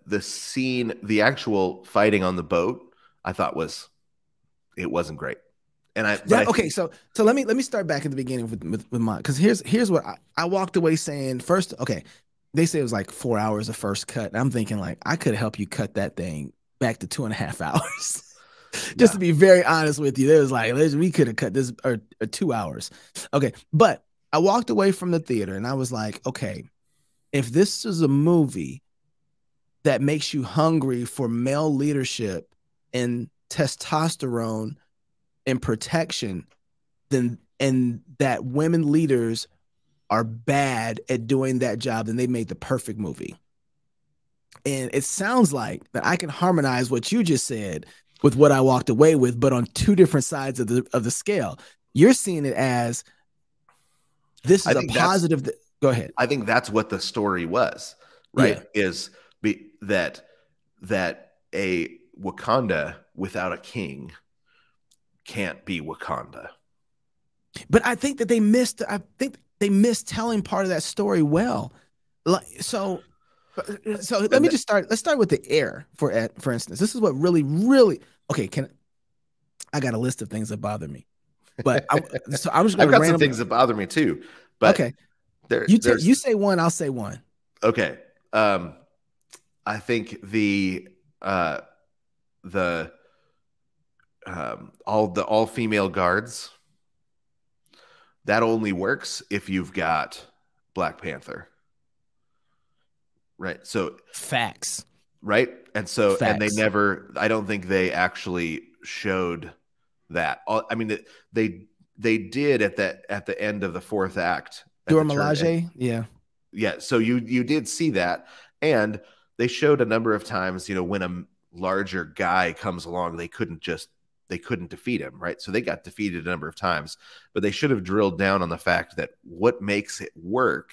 the scene, the actual fighting on the boat, I thought it wasn't great. And so let me start back at the beginning with mine, because here's what I walked away saying. First, okay, they say it was like 4 hours of first cut. And I'm thinking like, I could help you cut that thing back to 2.5 hours. Just to be very honest with you, there was like, we could have cut this or 2 hours. Okay, but I walked away from the theater and I was like, okay, if this is a movie that makes you hungry for male leadership and testosterone and protection, and that women leaders are bad at doing that job, then they made the perfect movie. And it sounds like that I can harmonize what you just said with what I walked away with, but on two different sides of the scale. You're seeing it as this is a positive. Go ahead. I think that's what the story was, right? Yeah. That a Wakanda without a king can't be Wakanda. But I think that they missed. I think they missed telling part of that story well. So let me just start. Let's start with the air for instance. This is what really okay. I got a list of things that bother me, but I'm just going to. I've got some things that bother me too. But okay, you say one, I'll say one. Okay, I think the all female guards, that only works if you've got Black Panther. Right. So facts. Right. And so, and I don't think they actually showed that. I mean, they did at the end of the fourth act. Dora Milaje. Yeah. Yeah. So you did see that. And they showed a number of times, when a larger guy comes along, they couldn't defeat him. Right. So they got defeated a number of times, but they should have drilled down on the fact that what makes it work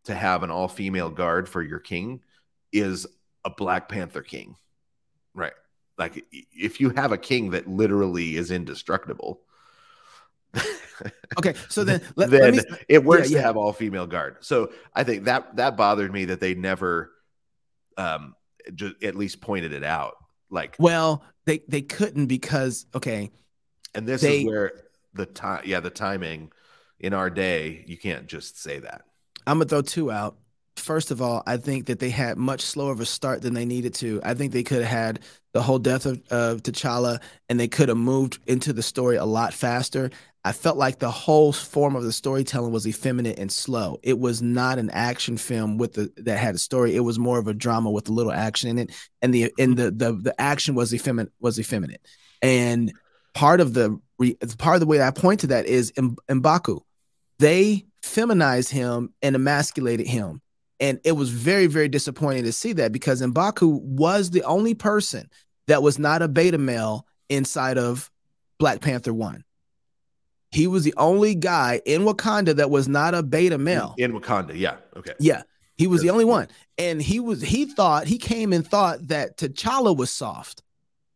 to have an all-female guard for your king is a Black Panther king, right? Like if you have a king that literally is indestructible. Okay, so then it works to have all-female guard. So I think that bothered me that they never just at least pointed it out. Like, well, they couldn't because okay, and this is where the timing in our day, you can't just say that. I'm going to throw two out. First of all, I think that they had much slower of a start than they needed to. I think they could have had the whole death of T'Challa, and they could have moved into the story a lot faster. I felt like the whole form of the storytelling was effeminate and slow. It was not an action film that had a story. It was more of a drama with a little action in it, and the action was effeminate. And part of the way I point to that is M'Baku. they feminized him and emasculated him. And it was very, very disappointing to see that, because M'Baku was the only person that was not a beta male inside of Black Panther 1. He was the only guy in Wakanda that was not a beta male. In Wakanda, yeah. Okay. Yeah. He was the only one. And he came and thought that T'Challa was soft.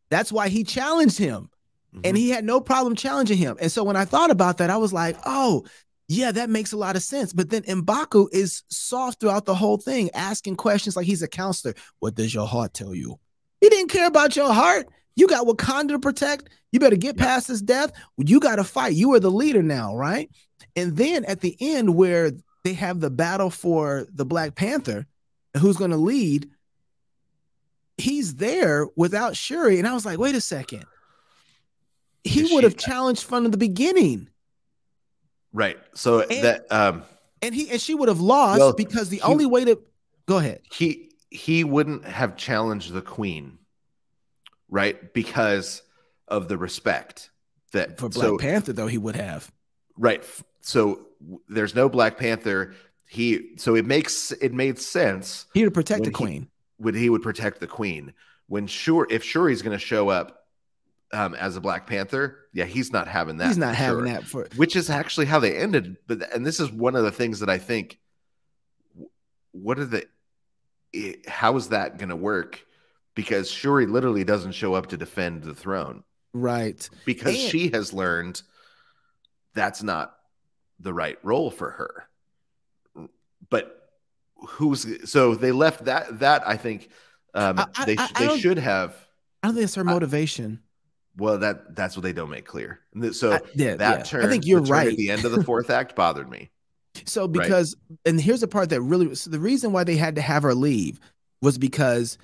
That's why he challenged him. Mm-hmm. And he had no problem challenging him. And so when I thought about that, I was like, oh, yeah, that makes a lot of sense. But then M'Baku is soft throughout the whole thing, asking questions like he's a counselor. What does your heart tell you? He didn't care about your heart. You got Wakanda to protect. You better get past this death. You got to fight. You are the leader now, right? And then at the end, where they have the battle for the Black Panther, who's going to lead, he's there without Shuri. And I was like, wait a second. He would have challenged from the beginning. Right. So and she would have lost, because the only way to go ahead. He wouldn't have challenged the Queen, right? Because of the respect that for Black Panther, though, he would have. Right. So there's no Black Panther. It made sense. He would protect the Queen. He would protect the Queen. If Shuri's going to show up as a Black Panther, yeah, he's not having that. He's not having that which is actually how they ended. And this is one of the things that I think, how is that going to work? Because Shuri literally doesn't show up to defend the throne. Right. Because she has learned that's not the right role for her. But so they left that I think they should have. I don't think it's her motivation. Well, that's what they don't make clear. So turn, I think you're right. At the end of the fourth act bothered me. So and here's the part that really, so the reason why they had to have her leave was because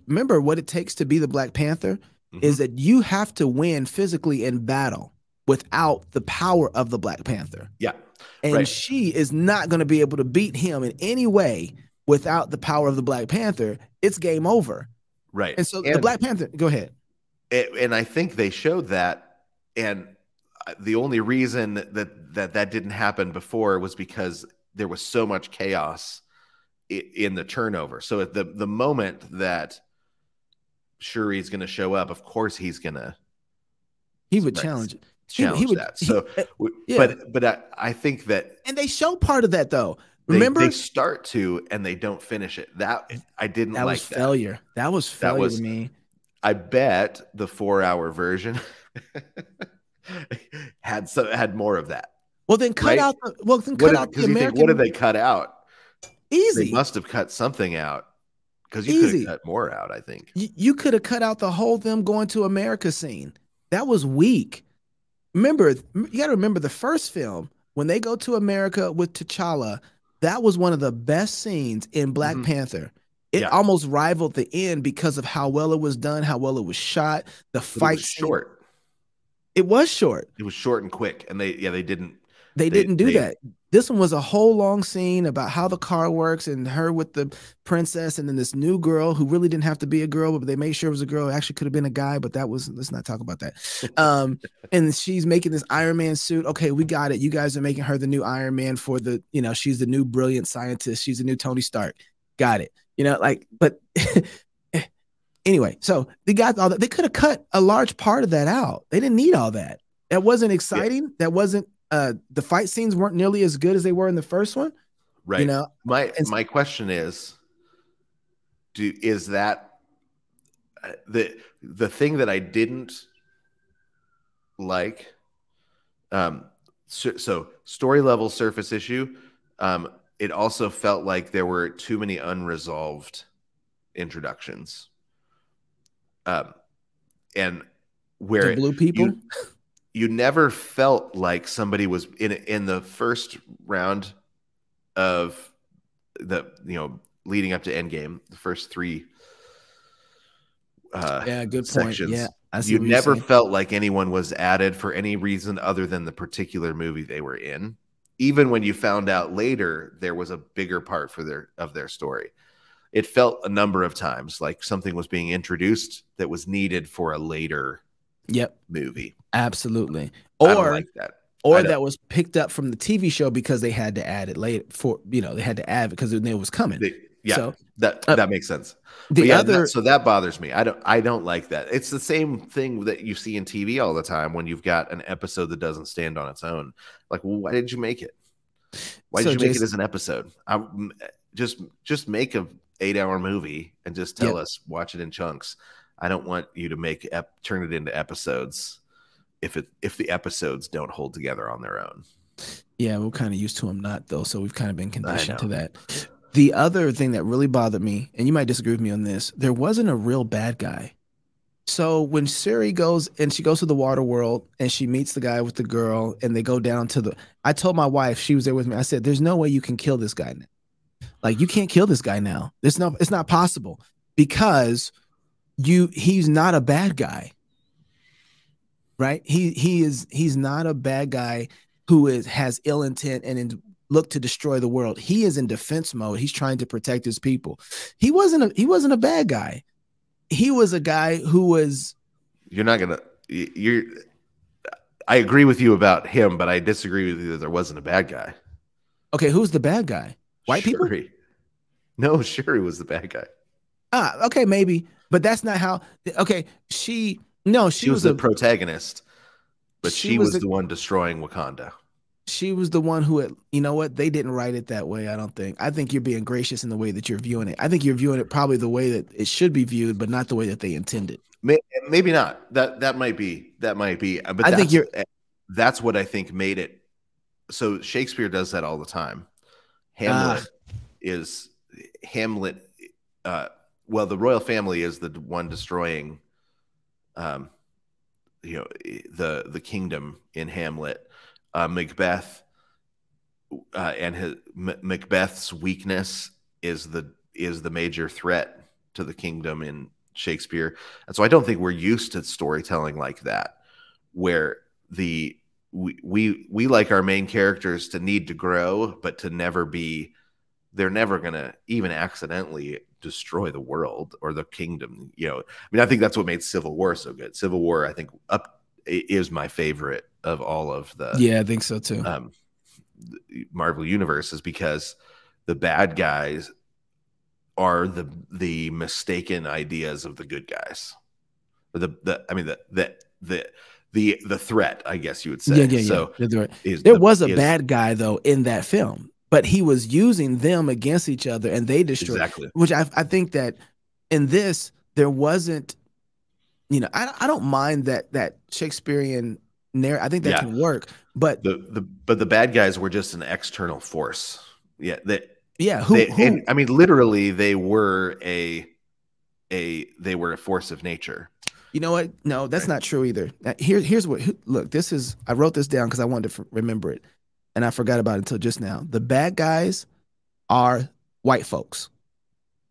remember what it takes to be the Black Panther is that you have to win physically in battle without the power of the Black Panther. Yeah. And she is not going to be able to beat him in any way without the power of the Black Panther. It's game over. Right. And so the Black Panther, go ahead. And I think they showed that. And the only reason that didn't happen before was because there was so much chaos in the turnover. So at the moment that Shuri's going to show up, of course he would challenge it. That. So, but I think that, and they show part of that though. Remember, they start to, and they don't finish it. That I didn't like. That was failure. That was failure to me. I bet the 4-hour version had more of that. Well, then cut out the. Well, then cut out the American. What did they cut out? Easy. They must have cut something out, because you could have cut more out. I think you could have cut out the whole them going to America scene. That was weak. Remember, you got to remember the first film when they go to America with T'Challa. That was one of the best scenes in Black Panther. It almost rivaled the end because of how well it was done, how well it was shot. The fight scene. Short. It was short. It was short and quick, and they didn't. They didn't do that. This one was a whole long scene about how the car works and her with the princess, and then this new girl who really didn't have to be a girl, but they made sure it was a girl. It actually could have been a guy, but let's not talk about that. And she's making this Iron Man suit. Okay, we got it. You guys are making her the new Iron Man for she's the new brilliant scientist. She's the new Tony Stark. Got it. But anyway, so they got all that. They could have cut a large part of that out. They didn't need all that. That wasn't exciting. Yeah. That wasn't. The fight scenes weren't nearly as good as they were in the first one. Right. My question is that the thing that I didn't like? So story level surface issue. It also felt like there were too many unresolved introductions. And where the blue people. You never felt like somebody was in the first round of the leading up to Endgame, the first three good sections. Point. Yeah, you never felt like anyone was added for any reason other than the particular movie they were in. Even when you found out later there was a bigger part of their story. It felt a number of times like something was being introduced that was needed for a later movie. Absolutely. Or I don't like that. or that was picked up from the TV show because they had to add it late for, they had to add it because it was coming. So that makes sense. The other, so that bothers me. I don't like that. It's the same thing that you see in TV all the time when you've got an episode that doesn't stand on its own. Like, well, why did you make it? Why did you make it as an episode? Just make a 8-hour movie and just tell us, watch it in chunks. I don't want you to turn it into episodes if the episodes don't hold together on their own. Yeah, we're kind of used to them not, though, so we've kind of been conditioned to that. The other thing that really bothered me, and you might disagree with me on this, there wasn't a real bad guy. So when Suri goes to the water world and she meets the guy with the girl and they go down to I told my wife, she was there with me, I said, there's no way you can kill this guy now. Like, you can't kill this guy now. It's not possible because he's not a bad guy. Right? He's not a bad guy who has ill intent and look to destroy the world. He is in defense mode. He's trying to protect his people. He wasn't a bad guy. He was a guy who was. I agree with you about him, but I disagree with you that there wasn't a bad guy. Okay, who's the bad guy? White people? No, Shuri was the bad guy. Okay, maybe, but that's not how. Okay, she was the protagonist, but she was the one destroying Wakanda. She was the one who, you know what? They didn't write it that way, I don't think. I think you're being gracious in the way that you're viewing it. I think you're viewing it probably the way that it should be viewed, but not the way that they intended. Maybe not. That might be. But that's what I think made it. So Shakespeare does that all the time. Hamlet. Well, the royal family is the one destroying, the kingdom in Hamlet. Macbeth and Macbeth's weakness is the major threat to the kingdom in Shakespeare, and so I don't think we're used to storytelling like that, where we like our main characters to need to grow, but to never be. They're never gonna even accidentally destroy the world or the kingdom. I think that's what made Civil War so good. Civil War, I think, is my favorite of all of the. Yeah, I think so too. Marvel universe is because the bad guys are the mistaken ideas of the good guys. The threat, I guess you would say. Yeah. So there was a bad guy though in that film, but he was using them against each other and they destroyed. Exactly. Which I think that in this there wasn't. I don't mind that Shakespearean narrative. I think that can work, but the bad guys were just an external force. Yeah, literally, they were a force of nature. You know what? No, that's not true either. Here's what. Look, I wrote this down because I wanted to remember it, and I forgot about it until just now. The bad guys are white folks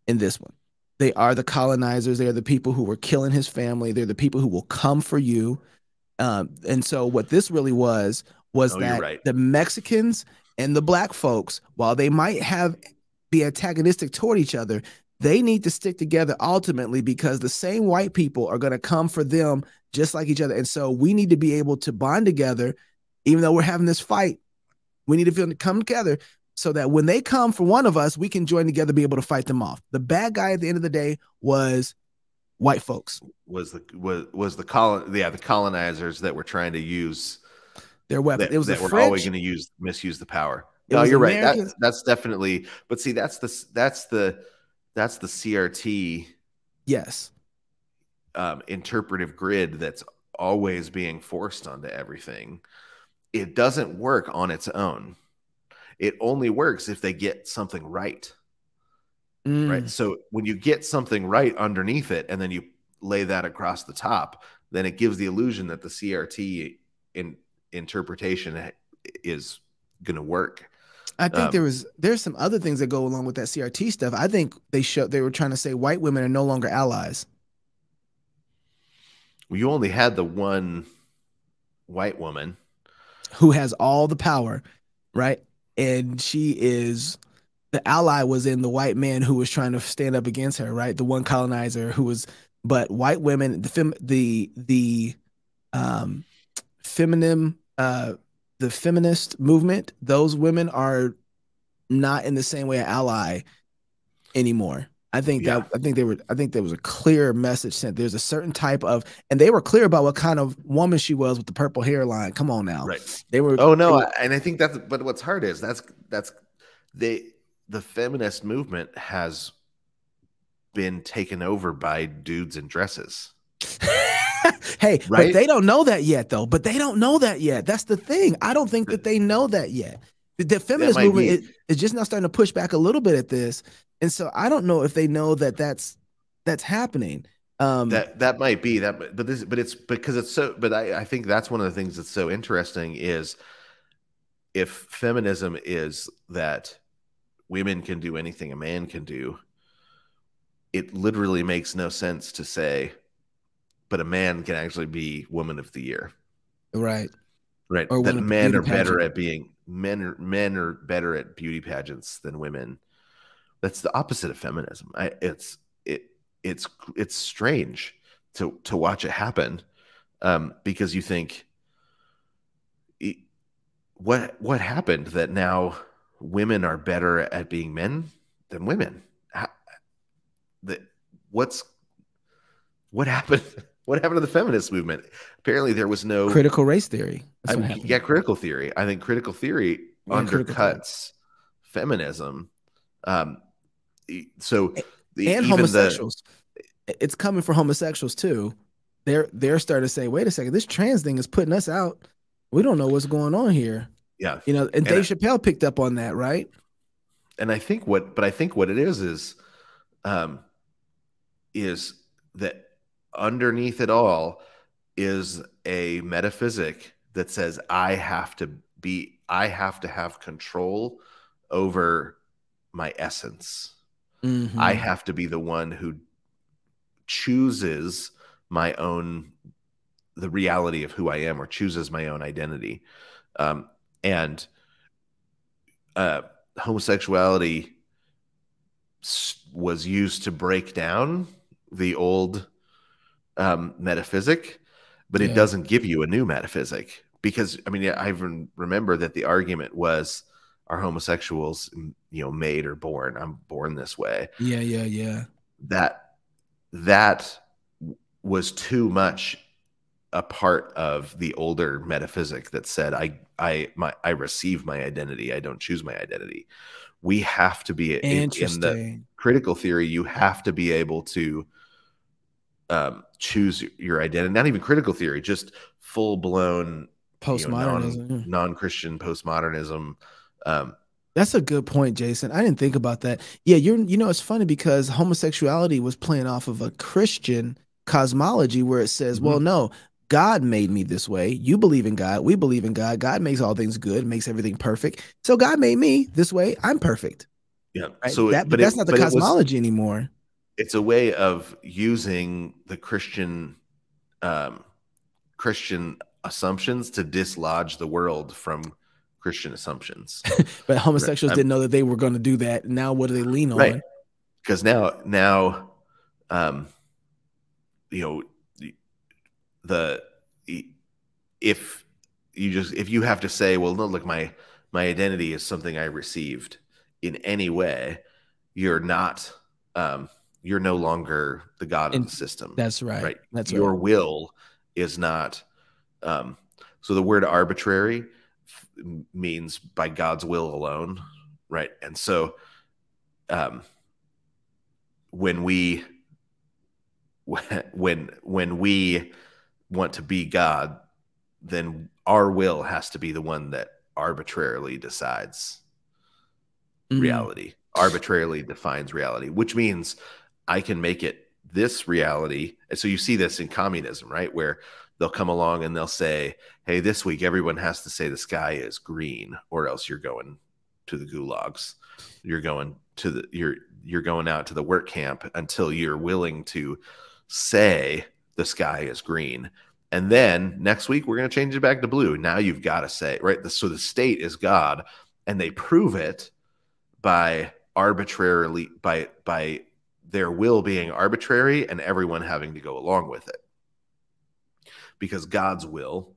in this one. They are the colonizers. They are the people who were killing his family. They're the people who will come for you. And so what this really was that the Mexicans and the black folks, while they might be antagonistic toward each other, they need to stick together ultimately because the same white people are going to come for them just like each other. And so we need to be able to bond together, even though we're having this fight. We need to feel to come together so that when they come for one of us, we can join together, be able to fight them off. The bad guy at the end of the day was white folks. The colonizers that were trying to use their weapon. It was that were always going to misuse the power. No, you're right. That's definitely. But see, that's the CRT. Yes. Interpretive grid that's always being forced onto everything. It doesn't work on its own. It only works if they get something right. Right. So when you get something right underneath it and then you lay that across the top, then it gives the illusion that the CRT interpretation is going to work. I think there's some other things that go along with that CRT stuff. I think they were trying to say white women are no longer allies. Well, you only had the one white woman who has all the power, right? And the ally was in the white man who was trying to stand up against her, right? The one colonizer but white women, the feminine the feminist movement, those women are not in the same way an ally anymore. I think there was a clear message sent. There's a certain type of, and they were clear about what kind of woman she was with the purple hairline. Come on now. Right. They were. Oh no. And I think but what's hard is the feminist movement has been taken over by dudes in dresses. Hey, right? But they don't know that yet, though. But they don't know that yet. That's the thing. I don't think that they know that yet. The feminist movement is just now starting to push back a little bit at this, and so I don't know if they know that that's happening. That might be that, but it's because it's so. But I think that's one of the things that's so interesting is if feminism is that women can do anything a man can do, it literally makes no sense to say, but a man can actually be woman of the year. Right. Or that men are better at being men are better at beauty pageants than women. That's the opposite of feminism. It's strange to watch it happen, because you think, what happened that now women are better at being men than women? What happened? What happened to the feminist movement? Apparently, there was no critical race theory. Critical theory. I think critical theory undercuts feminism. So and homosexuals, it's coming for homosexuals too. They're starting to say, wait a second, this trans thing is putting us out. We don't know what's going on here. Yeah, and Dave Chappelle picked up on that, right? And I think what it is that underneath it all is a metaphysic that says I have to have control over my essence. Mm-hmm. I have to be the one who chooses the reality of who I am, or chooses my own identity. And homosexuality was used to break down the old metaphysic, but it doesn't give you a new metaphysic, because I mean, I even remember that the argument was, are homosexuals, made or born? I'm born this way. Yeah. That was too much a part of the older metaphysic that said, I receive my identity. I don't choose my identity. We have to be in the critical theory. You have to be able to choose your identity. Not even critical theory, just full blown postmodernism, non-Christian postmodernism. That's a good point, Jason. I didn't think about that. Yeah, it's funny because homosexuality was playing off of a Christian cosmology where it says, well, no, God made me this way. You believe in God. We believe in God. God makes all things good, makes everything perfect. So God made me this way. I'm perfect. Yeah. Right? So but that's not the cosmology anymore. It's a way of using the Christian assumptions to dislodge the world from Christian assumptions. But homosexuals didn't know that they were going to do that. Now what do they lean on? Because now if you have to say, well, no, look, my identity is something I received in any way, you're no longer the God of the system. That's right. That's your will is not. So the word arbitrary means by God's will alone, right? And so when we want to be God, then our will has to be the one that arbitrarily decides reality, arbitrarily defines reality, which means I can make it this reality. And so you see this in communism, right? Where they'll come along and they'll say, hey, this week everyone has to say the sky is green, or else you're going to the gulags. You're going out to the work camp until you're willing to say the sky is green. And then next week we're going to change it back to blue. Now you've got to say, right? So the state is God, and they prove it by arbitrarily, by their will being arbitrary and everyone having to go along with it. Because God's will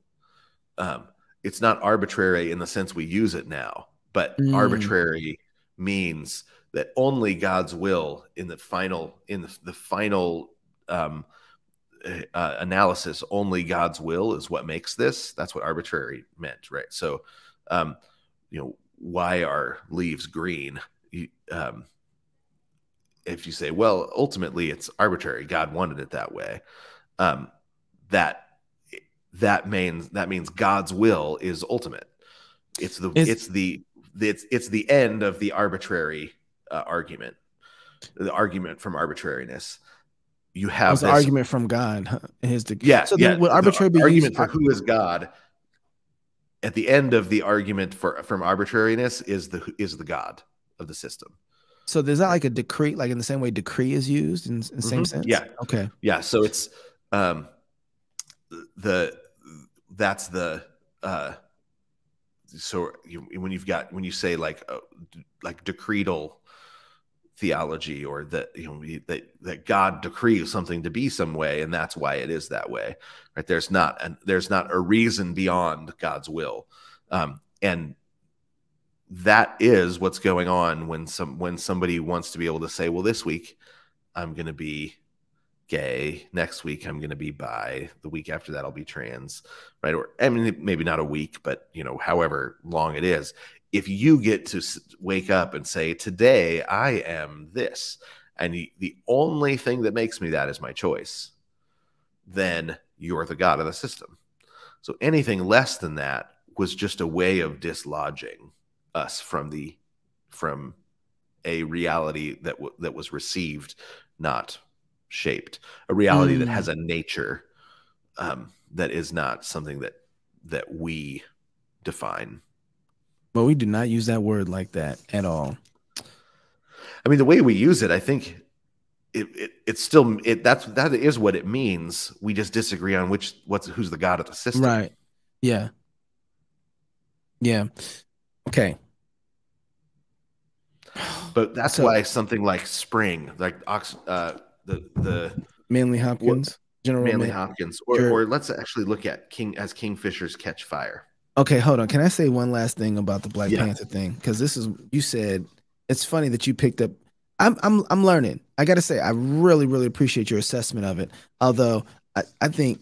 it's not arbitrary in the sense we use it now, but arbitrary means that only God's will in the final analysis, only God's will is what makes this. That's what arbitrary meant, right? So, why are leaves green? If you say, well, ultimately it's arbitrary, God wanted it that way, that means God's will is ultimate. It's the end of the arbitrary argument, the argument from arbitrariness. You have the argument from God. So then would arbitrary be argument for who is God? At the end of the argument from arbitrariness is the God of the system. So there's not like a decree, like in the same way decree is used in the same sense? Yeah. Okay. Yeah. So it's when you say like decretal theology, or that God decrees something to be some way, and that's why it is that way, right? There's not a reason beyond God's will, and that is what's going on when somebody wants to be able to say, well, this week I'm going to be gay, next week I'm going to be bi, the week after that I'll be trans, right? Or I mean, maybe not a week, but however long it is. If you get to wake up and say, today I am this, and the only thing that makes me that is my choice, then you're the God of the system. So anything less than that was just a way of dislodging us from a reality that was received, not shaped, a reality that has a nature that is not something that we define. But we do not use that word like that at all. I mean, the way we use it, I think it's still that is what it means. We just disagree on who's the God of the system. Right. Yeah. Yeah. Okay. But that's why something like Spring, like the Manly Hopkins, Manly Hopkins, or let's actually look at Kingfishers Catch Fire. Okay, hold on. Can I say one last thing about the Black Panther thing? Because you said it's funny that you picked up. I'm learning. I got to say, I really, really appreciate your assessment of it. Although I think,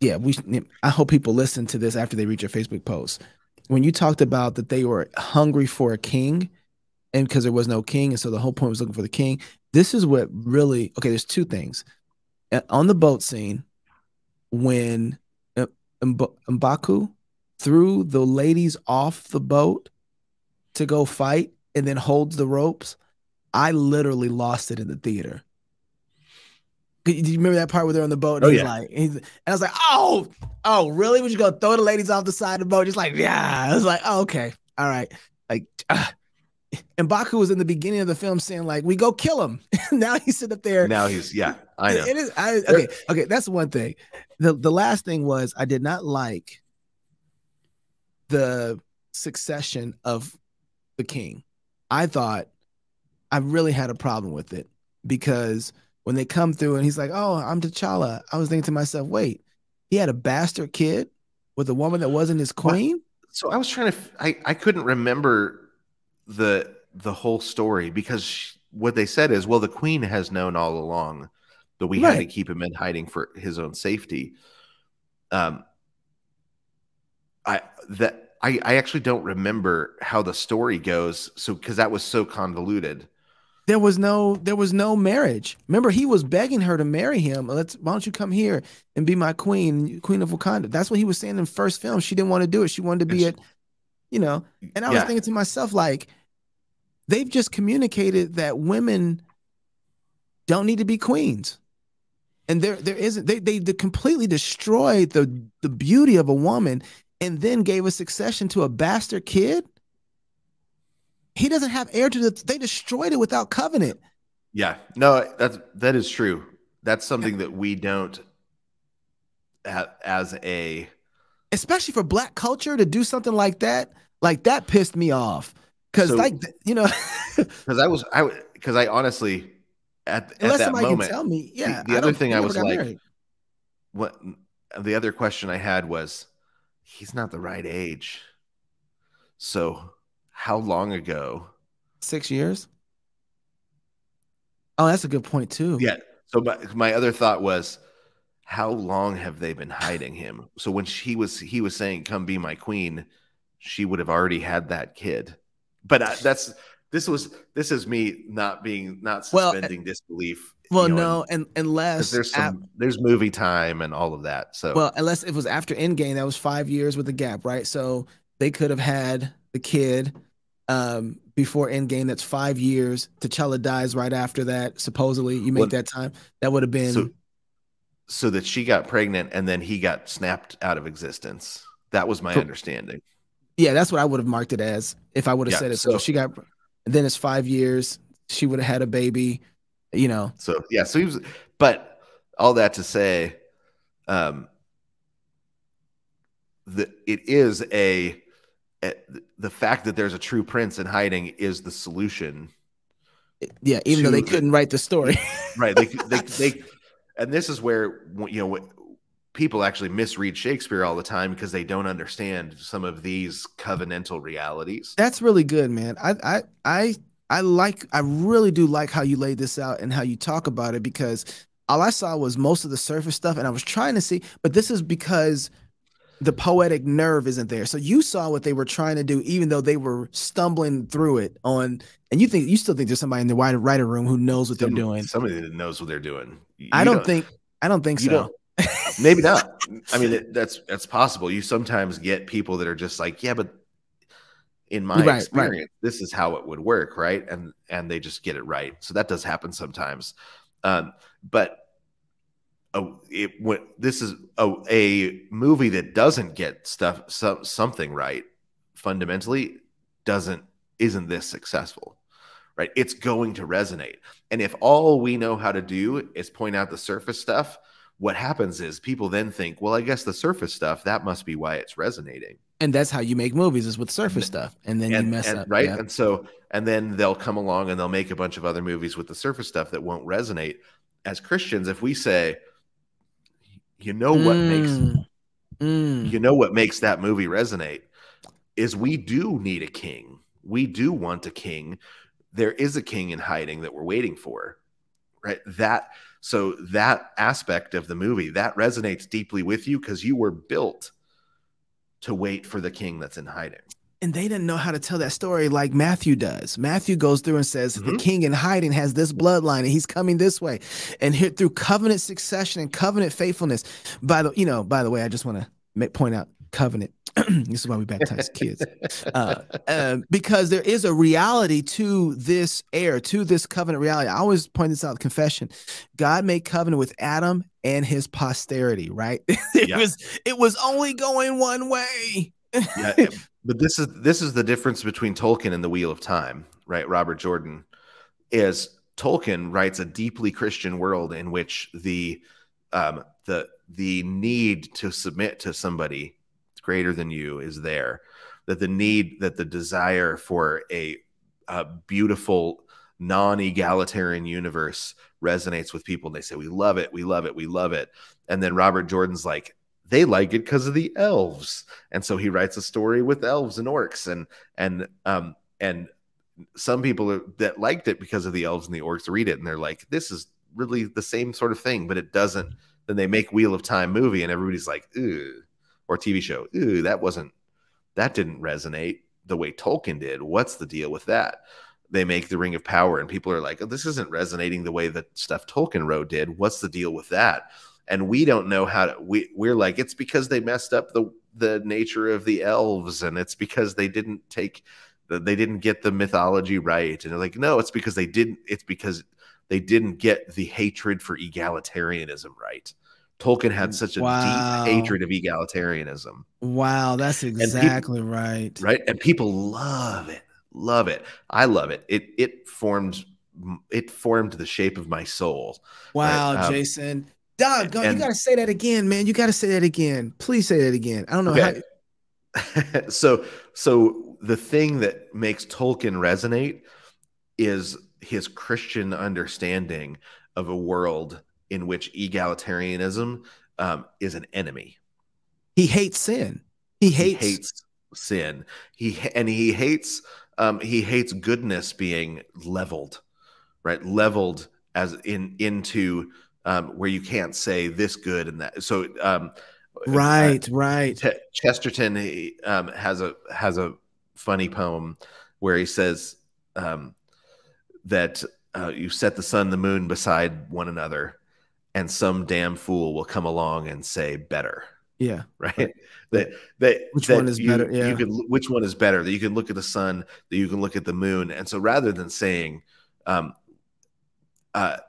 I hope people listen to this after they read your Facebook post. When you talked about that they were hungry for a king, and because there was no king, and so the whole point was looking for the king. This is what really, there's two things. On the boat scene, when M'Baku threw the ladies off the boat to go fight and then holds the ropes, I literally lost it in the theater. Do you remember that part where they're on the boat? And and I was like, oh, really? Would you go throw the ladies off the side of the boat? Just like, yeah. I was like, oh, okay. All right. Like, and Baku was in the beginning of the film saying, like, we go kill him. Now he's sitting up there. Now he's, I know. It is, okay. That's one thing. The last thing was, I did not like the succession of the king. I thought I really had a problem with it, because when they come through and he's like, oh, I'm T'Challa, I was thinking to myself, wait, he had a bastard kid with a woman that wasn't his queen? So I was trying to, I couldn't remember the whole story, because what they said is, well, the queen has known all along, but we had to keep him in hiding for his own safety. I actually don't remember how the story goes, so because that was so convoluted. There was no marriage. Remember, he was begging her to marry him. Why don't you come here and be my queen, queen of Wakanda? That's what he was saying in the first film. She didn't want to do it. She wanted to be and I was thinking to myself, like, they've just communicated that women don't need to be queens. And there isn't, they completely destroyed the beauty of a woman and then gave a succession to a bastard kid. He doesn't have heir to they destroyed it without covenant. Yeah, no, that is true. That's something that we don't as a, especially for Black culture, to do something like that pissed me off. Because because I honestly at that moment, can tell me, the other thing I was like, what the other question I had was, he's not the right age. So how long ago? 6 years? Oh, that's a good point too. Yeah. So my other thought was, how long have they been hiding him? So when he was saying, "Come be my queen," she would have already had that kid. But this is me not suspending disbelief. Well, no, and unless there's movie time and all of that. So well, unless it was after Endgame, that was 5 years with a gap, right? So they could have had the kid before Endgame. That's 5 years. T'Challa dies right after that. Supposedly, you make that time. That would have been so that she got pregnant and then he got snapped out of existence. That was my understanding. Yeah, that's what I would have marked it as if I would have said it. So she got, and then it's 5 years. She would have had a baby, you know. So yeah, so he was, but all that to say, it is the fact that there's a true prince in hiding is the solution. Yeah, even though they couldn't write the story, right? They and this is where, you know, people actually misread Shakespeare all the time because they don't understand some of these covenantal realities. That's really good, man. I really do like how you laid this out and how you talk about it, because all I saw was most of the surface stuff, and I was trying to see, but this is because the poetic nerve isn't there. So you saw what they were trying to do, even though they were stumbling through it and you still think there's somebody in the writer room who knows what they're doing. Somebody that knows what they're doing. I don't think so. Maybe not. I mean, that's possible. You sometimes get people that are just like, yeah, but in my experience, this is how it would work, right? And they just get it right. So that does happen sometimes. But this is a movie that doesn't get something right fundamentally isn't this successful, right? It's going to resonate. And if all we know how to do is point out the surface stuff, what happens is people then think, well, I guess the surface stuff, that must be why it's resonating. And that's how you make movies, is with surface stuff. And then you mess up. Right. Yeah. And then they'll come along and they'll make a bunch of other movies with the surface stuff that won't resonate. As Christians, if we say, you know what makes that movie resonate is we do need a king. We do want a king. There is a king in hiding that we're waiting for, right? So that aspect of the movie, that resonates deeply with you because you were built to wait for the king that's in hiding. And they didn't know how to tell that story like Matthew does. Matthew goes through and says, the king in hiding has this bloodline and he's coming this way. And here, through covenant succession and covenant faithfulness, by the way, I just want to point out covenant. This is why we baptize kids. Because there is a reality to this to this covenant reality. I always point this out in confession. God made covenant with Adam and his posterity, right? It was only going one way. Yeah. But this is the difference between Tolkien and The Wheel of Time, right? Robert Jordan is Tolkien writes a deeply Christian world in which the need to submit to somebody greater than you is there, that the desire for a beautiful non-egalitarian universe resonates with people, and they say, we love it, we love it, we love it. And then Robert Jordan's like, they like it because of the elves. And so he writes a story with elves and orcs, and some people that liked it because of the elves and the orcs read it and they're like, this is really the same sort of thing, but it doesn't. Then they make Wheel of Time movie and everybody's like, ooh, or TV show, ooh, that didn't resonate the way Tolkien did. What's the deal with that? They make The Ring of Power and people are like, oh, this isn't resonating the way that stuff Tolkien wrote did. What's the deal with that? And we don't know how to, we're like, it's because they messed up the nature of the elves, and it's because they didn't get the mythology right. And they're like, no, it's because they didn't get the hatred for egalitarianism right. Tolkien had such a deep hatred of egalitarianism. Wow, that's exactly right. Right. And people love it. Love it. I love it. It formed the shape of my soul. Wow, right? Jason. Doggone, you got to say that again, man. You got to say that again. Please say that again. I don't know how. So the thing that makes Tolkien resonate is his Christian understanding of a world in which egalitarianism is an enemy. He hates sin. He He hates hates sin. He hates goodness being leveled, right? Leveled as into where you can't say this good and that. So right, right. Chesterton has a funny poem where he says that you set the sun, the moon beside one another, and some damn fool will come along and say better. Yeah, right. That which one is better? you Yeah, can, which one is better? That you can look at the sun, that you can look at the moon, and so rather than saying um,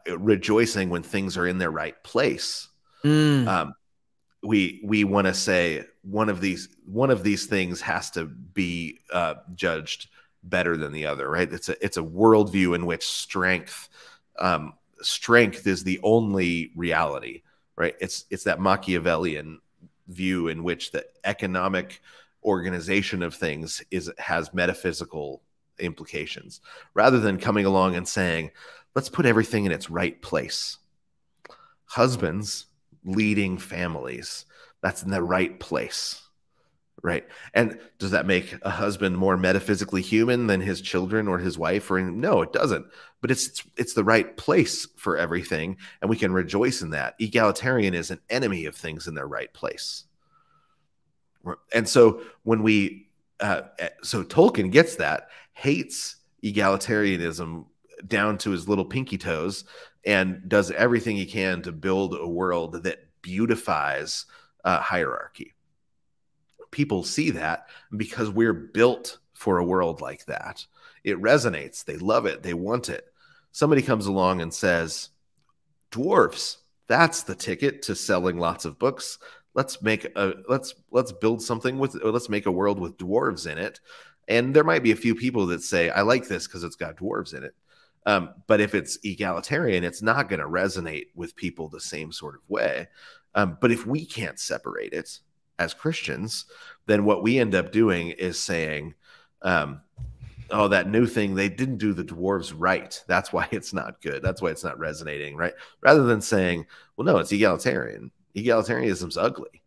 rejoicing when things are in their right place, we want to say one of these things has to be judged better than the other, right? It's a worldview in which strength is the only reality, right? It's that Machiavellian view in which the economic organization of things has metaphysical implications, rather than coming along and saying, let's put everything in its right place. Husbands leading families, that's in the right place, right? And does that make a husband more metaphysically human than his children or his wife? Or no, it doesn't. But it's the right place for everything, and we can rejoice in that. Egalitarian is an enemy of things in their right place. And so when so Tolkien gets that, hates egalitarianism down to his little pinky toes, and does everything he can to build a world that beautifies hierarchy. People see that because we're built for a world like that. It resonates. They love it. They want it. Somebody comes along and says, dwarves, that's the ticket to selling lots of books. Let's build something let's make a world with dwarves in it. And there might be a few people that say, I like this because it's got dwarves in it. But if it's egalitarian, it's not going to resonate with people the same sort of way. But if we can't separate it as Christians, then what we end up doing is saying, oh, that new thing, they didn't do the dwarves right. That's why it's not good. That's why it's not resonating, right? Rather than saying, well, no, it's egalitarian. Egalitarianism's ugly.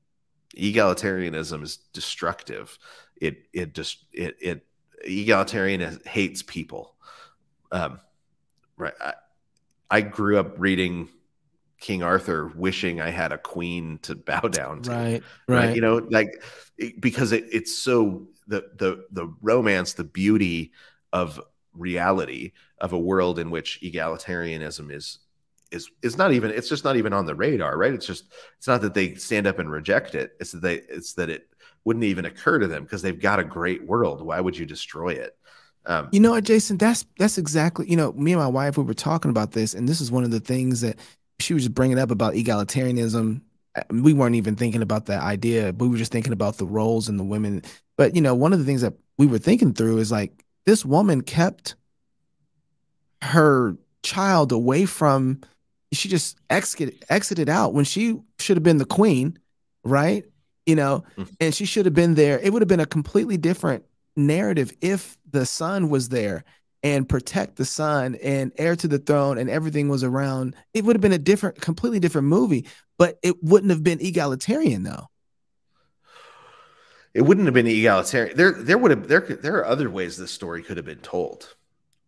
Egalitarianism is destructive. Egalitarian hates people. Right. I grew up reading King Arthur, wishing I had a queen to bow down to. Right. You know, like, because it's so the romance, the beauty of reality of a world in which egalitarianism is not even, it's just not even on the radar, right? It's not that they stand up and reject it. It's that it wouldn't even occur to them because they've got a great world. Why would you destroy it? You know what, Jason, that's exactly, you know, me and my wife, we were talking about this, and this is one of the things that she was just bringing up about egalitarianism. We weren't even thinking about that idea, but we were just thinking about the roles and the women. But, you know, one of the things that we were thinking through is like, this woman kept her child away from, she just exited out when she should have been the queen, right? You know, and she should have been there. It would have been a completely different narrative if the son was there and protect the son and heir to the throne and everything was around. It would have been a completely different movie, but it wouldn't have been egalitarian though. It wouldn't have been egalitarian. There are other ways this story could have been told,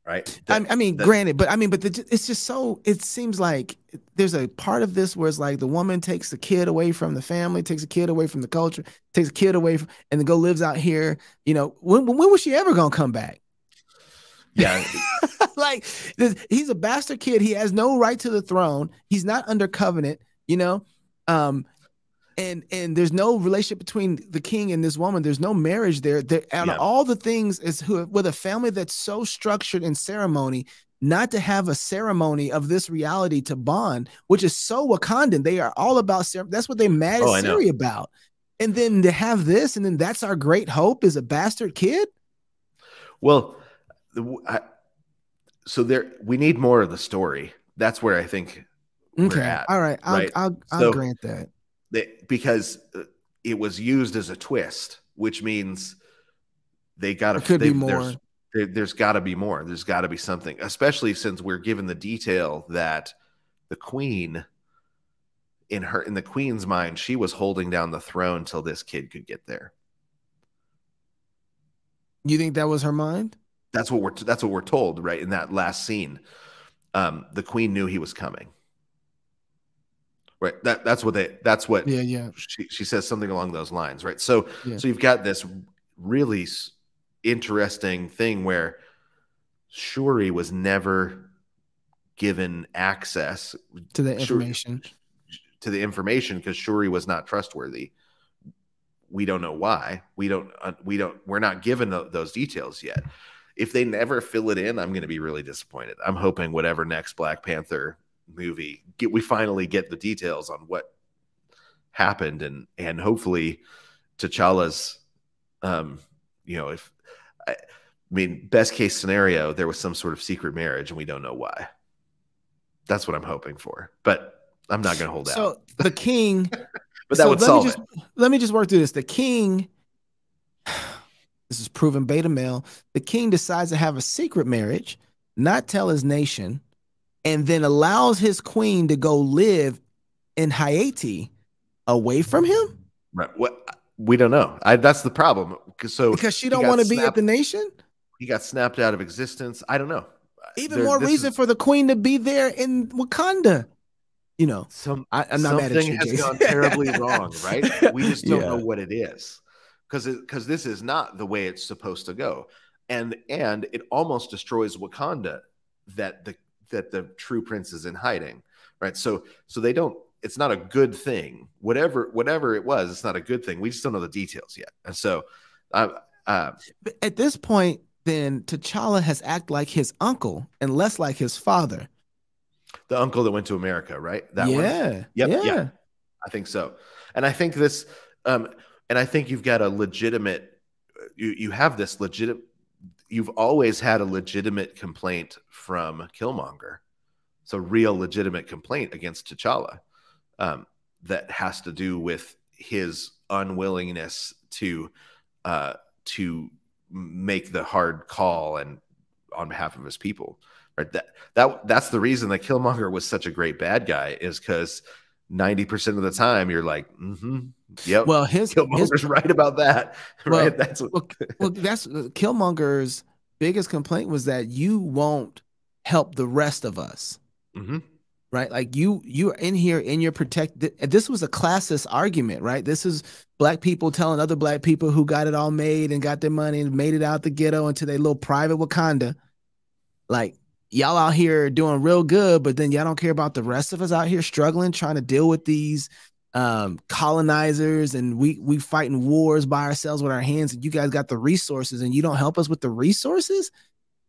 right? Granted, but it's just so, it seems like there's a part of this where it's like the woman takes the kid away from the family, takes a kid away from the culture, takes a kid away from, and then lives out here. You know, when was she ever gonna come back? Yeah. Like, he's a bastard kid. He has no right to the throne. He's not under covenant, you know? And there's no relationship between the king and this woman. There's no marriage there. Out of all the things with a family that's so structured in ceremony, not to have a ceremony of this reality to bond, which is so Wakandan. They are all about ceremony. That's what they mad at Siri about. And then to have this, and then that's our great hope, is a bastard kid. Well, so we need more of the story. That's where I think we're at. All right. I'll grant that. Because it was used as a twist, which means they got to, could be more. There's got to be more. There's got to be something, especially since we're given the detail that the queen, in the queen's mind, she was holding down the throne till this kid could get there. You think that was her mind? That's what we're told, right? In that last scene, the queen knew he was coming. Right. That's what Yeah. she says something along those lines. Right. So Yeah. you've got this really interesting thing where Shuri was never given access To the information. to the information because Shuri was not trustworthy. We don't know why. We're not given those details yet. If they never fill it in, I'm going to be really disappointed. I'm hoping whatever next Black Panther movie we finally get the details on what happened, and hopefully T'Challa's if I mean, best case scenario, there was some sort of secret marriage and we don't know why. That's what I'm hoping for, but I'm not going to hold out. So the king, but that would solve it. Let me just work through this. The king, this is proven beta male. The king decides to have a secret marriage, not tell his nation, and then allows his queen to go live in Haiti away from him. Right. What we don't know. That's the problem. Because she don't want to be at the nation. He got snapped out of existence. I don't know. Even more reason for the queen to be there in Wakanda. I'm not mad at you. Something has gone terribly wrong, right? We just don't know what it is, because this is not the way it's supposed to go, and it almost destroys Wakanda that the true prince is in hiding, right? So they don't. It's not a good thing. Whatever it was, it's not a good thing. We just don't know the details yet, and so at this point, then T'Challa has acted like his uncle and less like his father. The uncle that went to America, right? That one? Yep, yeah. I think so. And I think this, and I think you've got a legitimate, you've always had a legitimate complaint from Killmonger. So real legitimate complaint against T'Challa that has to do with his unwillingness to make the hard call and on behalf of his people. Right. That's the reason that Killmonger was such a great bad guy, is because 90% of the time you're like, yep. Well, Killmonger's right about that. Well, right. That's Killmonger's biggest complaint was that you won't help the rest of us. Right. Like you're in here in your this was a classist argument, right? This is Black people telling other Black people who got it all made and got their money and made it out the ghetto into their little private Wakanda. Like, y'all out here doing real good, but then y'all don't care about the rest of us out here struggling, trying to deal with these colonizers, and we fighting wars by ourselves with our hands, and you guys got the resources and you don't help us with the resources.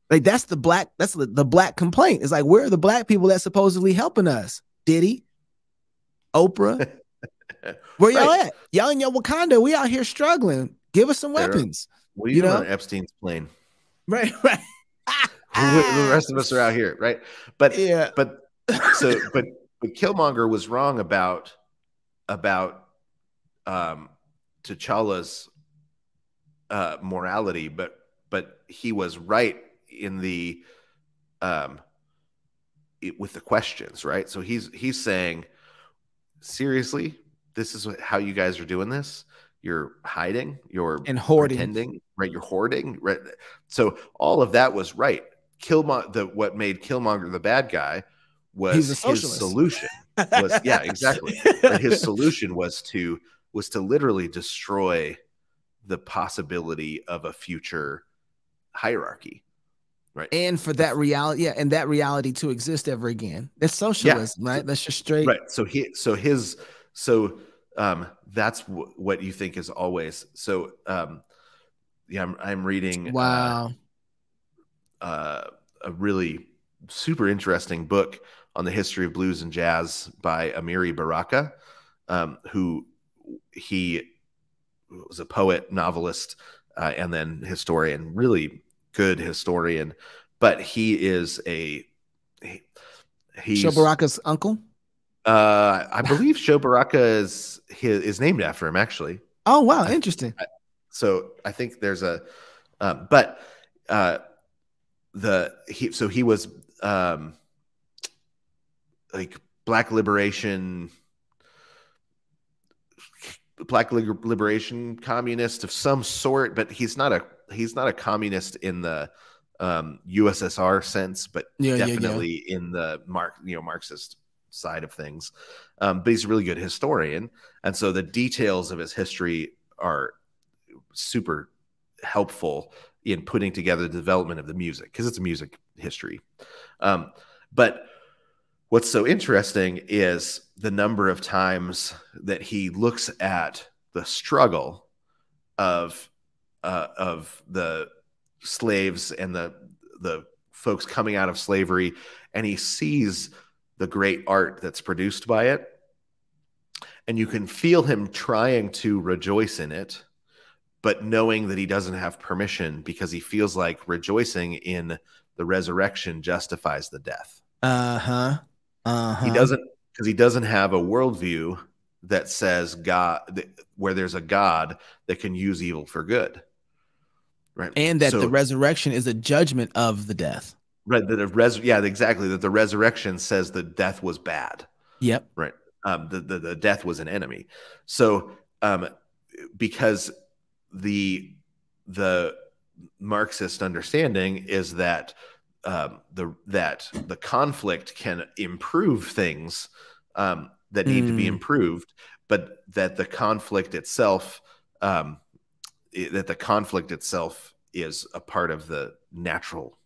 Like, that's the Black complaint. It's like, where are the Black people that's supposedly helping us? Diddy, Oprah, where y'all at? Y'all in your Wakanda, we out here struggling. Give us some weapons. What are you doing on Epstein's plane? Right. The rest of us are out here, right? But Killmonger was wrong about T'Challa's morality, but he was right in the with the questions, right? So he's saying, seriously, this is how you guys are doing this? You're hiding, you're hoarding, pretending, right? You're hoarding, right? So all of that was right. What made Killmonger the bad guy was his solution. Exactly. Right? His solution was to literally destroy the possibility of a future hierarchy, right? And for that reality to exist ever again. It's socialism, right? That's just straight. Right. That's what you think is always. So I'm reading. Wow. A really super interesting book on the history of blues and jazz by Amiri Baraka, who he was a poet, novelist, and then historian, really good historian. But he's Sho Baraka's uncle. I believe Sho Baraka is named after him, actually. Oh wow, interesting. So I think there's he was like Black liberation, liberation communist of some sort, but he's not a communist in the USSR sense, but definitely in the Marxist side of things. But he's a really good historian, and so the details of his history are super helpful in putting together the development of the music, because it's a music history. But what's so interesting is the number of times that he looks at the struggle of the slaves and the folks coming out of slavery, and he sees the great art that's produced by it, and you can feel him trying to rejoice in it, but knowing that he doesn't have permission, because he feels like rejoicing in the resurrection justifies the death. He doesn't, because he doesn't have a worldview that says God, where there's a God that can use evil for good. Right. And that the resurrection is a judgment of the death. Right. Exactly. That the resurrection says that death was bad. Yep. Right. The death was an enemy. So, because the Marxist understanding is that the conflict can improve things that need to be improved, but that the conflict itself is a part of the natural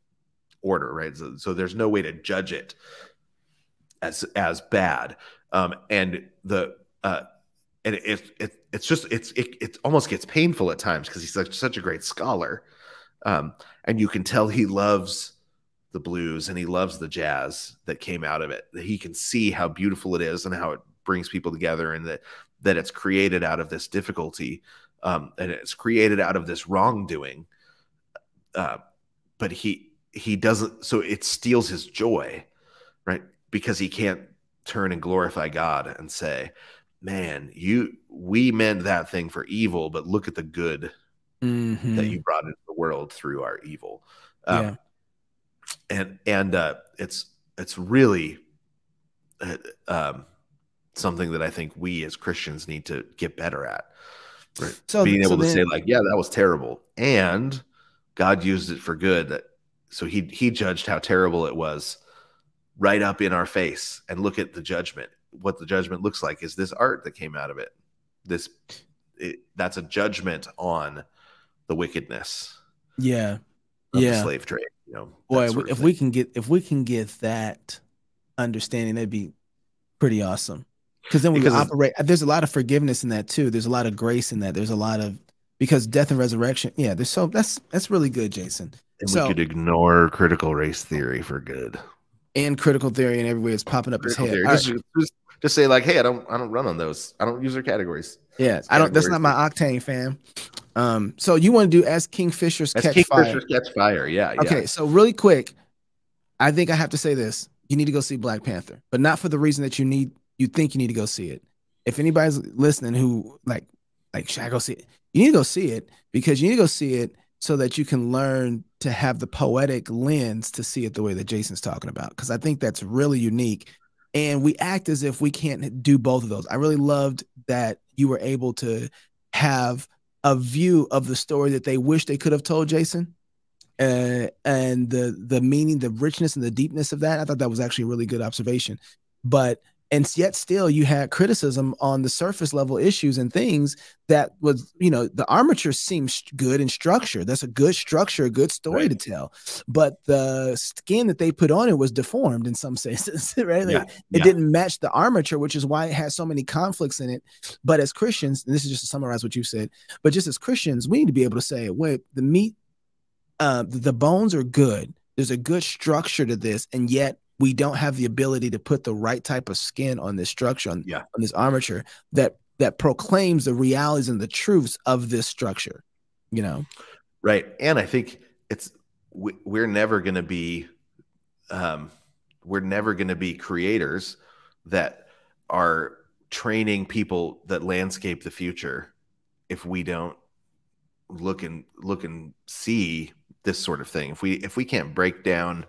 order, right? So there's no way to judge it as bad, and it almost gets painful at times, because he's such a great scholar, and you can tell he loves the blues and he loves the jazz that came out of it. That he can see how beautiful it is and how it brings people together, and that it's created out of this difficulty, and it's created out of this wrongdoing. But he doesn't, so it steals his joy, right? Because he can't turn and glorify God and say, man, we meant that thing for evil, but look at the good that you brought into the world through our evil. And it's really something that I think we as Christians need to get better at, right? So being able to say, like, yeah, that was terrible, and God used it for good. So he judged how terrible it was right up in our face, and look at the judgment. What the judgment looks like is this art that came out of it. That's a judgment on the wickedness. Yeah. Of the slave trade. Boy, if we can get that understanding, that'd be pretty awesome. Because then we operate. There's a lot of forgiveness in that too. There's a lot of grace in that. There's a lot of, because death and resurrection. Yeah. That's really good, Jason. And we could ignore critical race theory for good. And critical theory, and everywhere it's popping up his head. Just say, like, hey, I don't run on those. I don't use their categories. Yeah, I don't. That's not my octane, fam. So you want to do As Kingfishers Catch Fire? Yeah. Okay. So really quick, I think I have to say this: you need to go see Black Panther, but not for the reason that you think you need to go see it. If anybody's listening who like, should I go see it? You need to go see it, because you need to go see it so that you can learn to have the poetic lens to see it the way that Jason's talking about. Because I think that's really unique. And we act as if we can't do both of those. I really loved that you were able to have a view of the story that they wish they could have told Jason, and the meaning, the richness, and the deepness of that. I thought that was actually a really good observation. And yet still you had criticism on the surface level issues and things that was, the armature seems good in structure. That's a good structure, a good story to tell. But the skin that they put on it was deformed in some senses, right? It didn't match the armature, which is why it has so many conflicts in it. But as Christians, and this is just to summarize what you said, but just as Christians, we need to be able to say, wait, the meat, the bones are good. There's a good structure to this, and yet we don't have the ability to put the right type of skin on this structure, on this armature that proclaims the realities and the truths of this structure, Right. And I think we're never going to be creators that are training people that landscape the future if we don't look and see this sort of thing. If we can't break down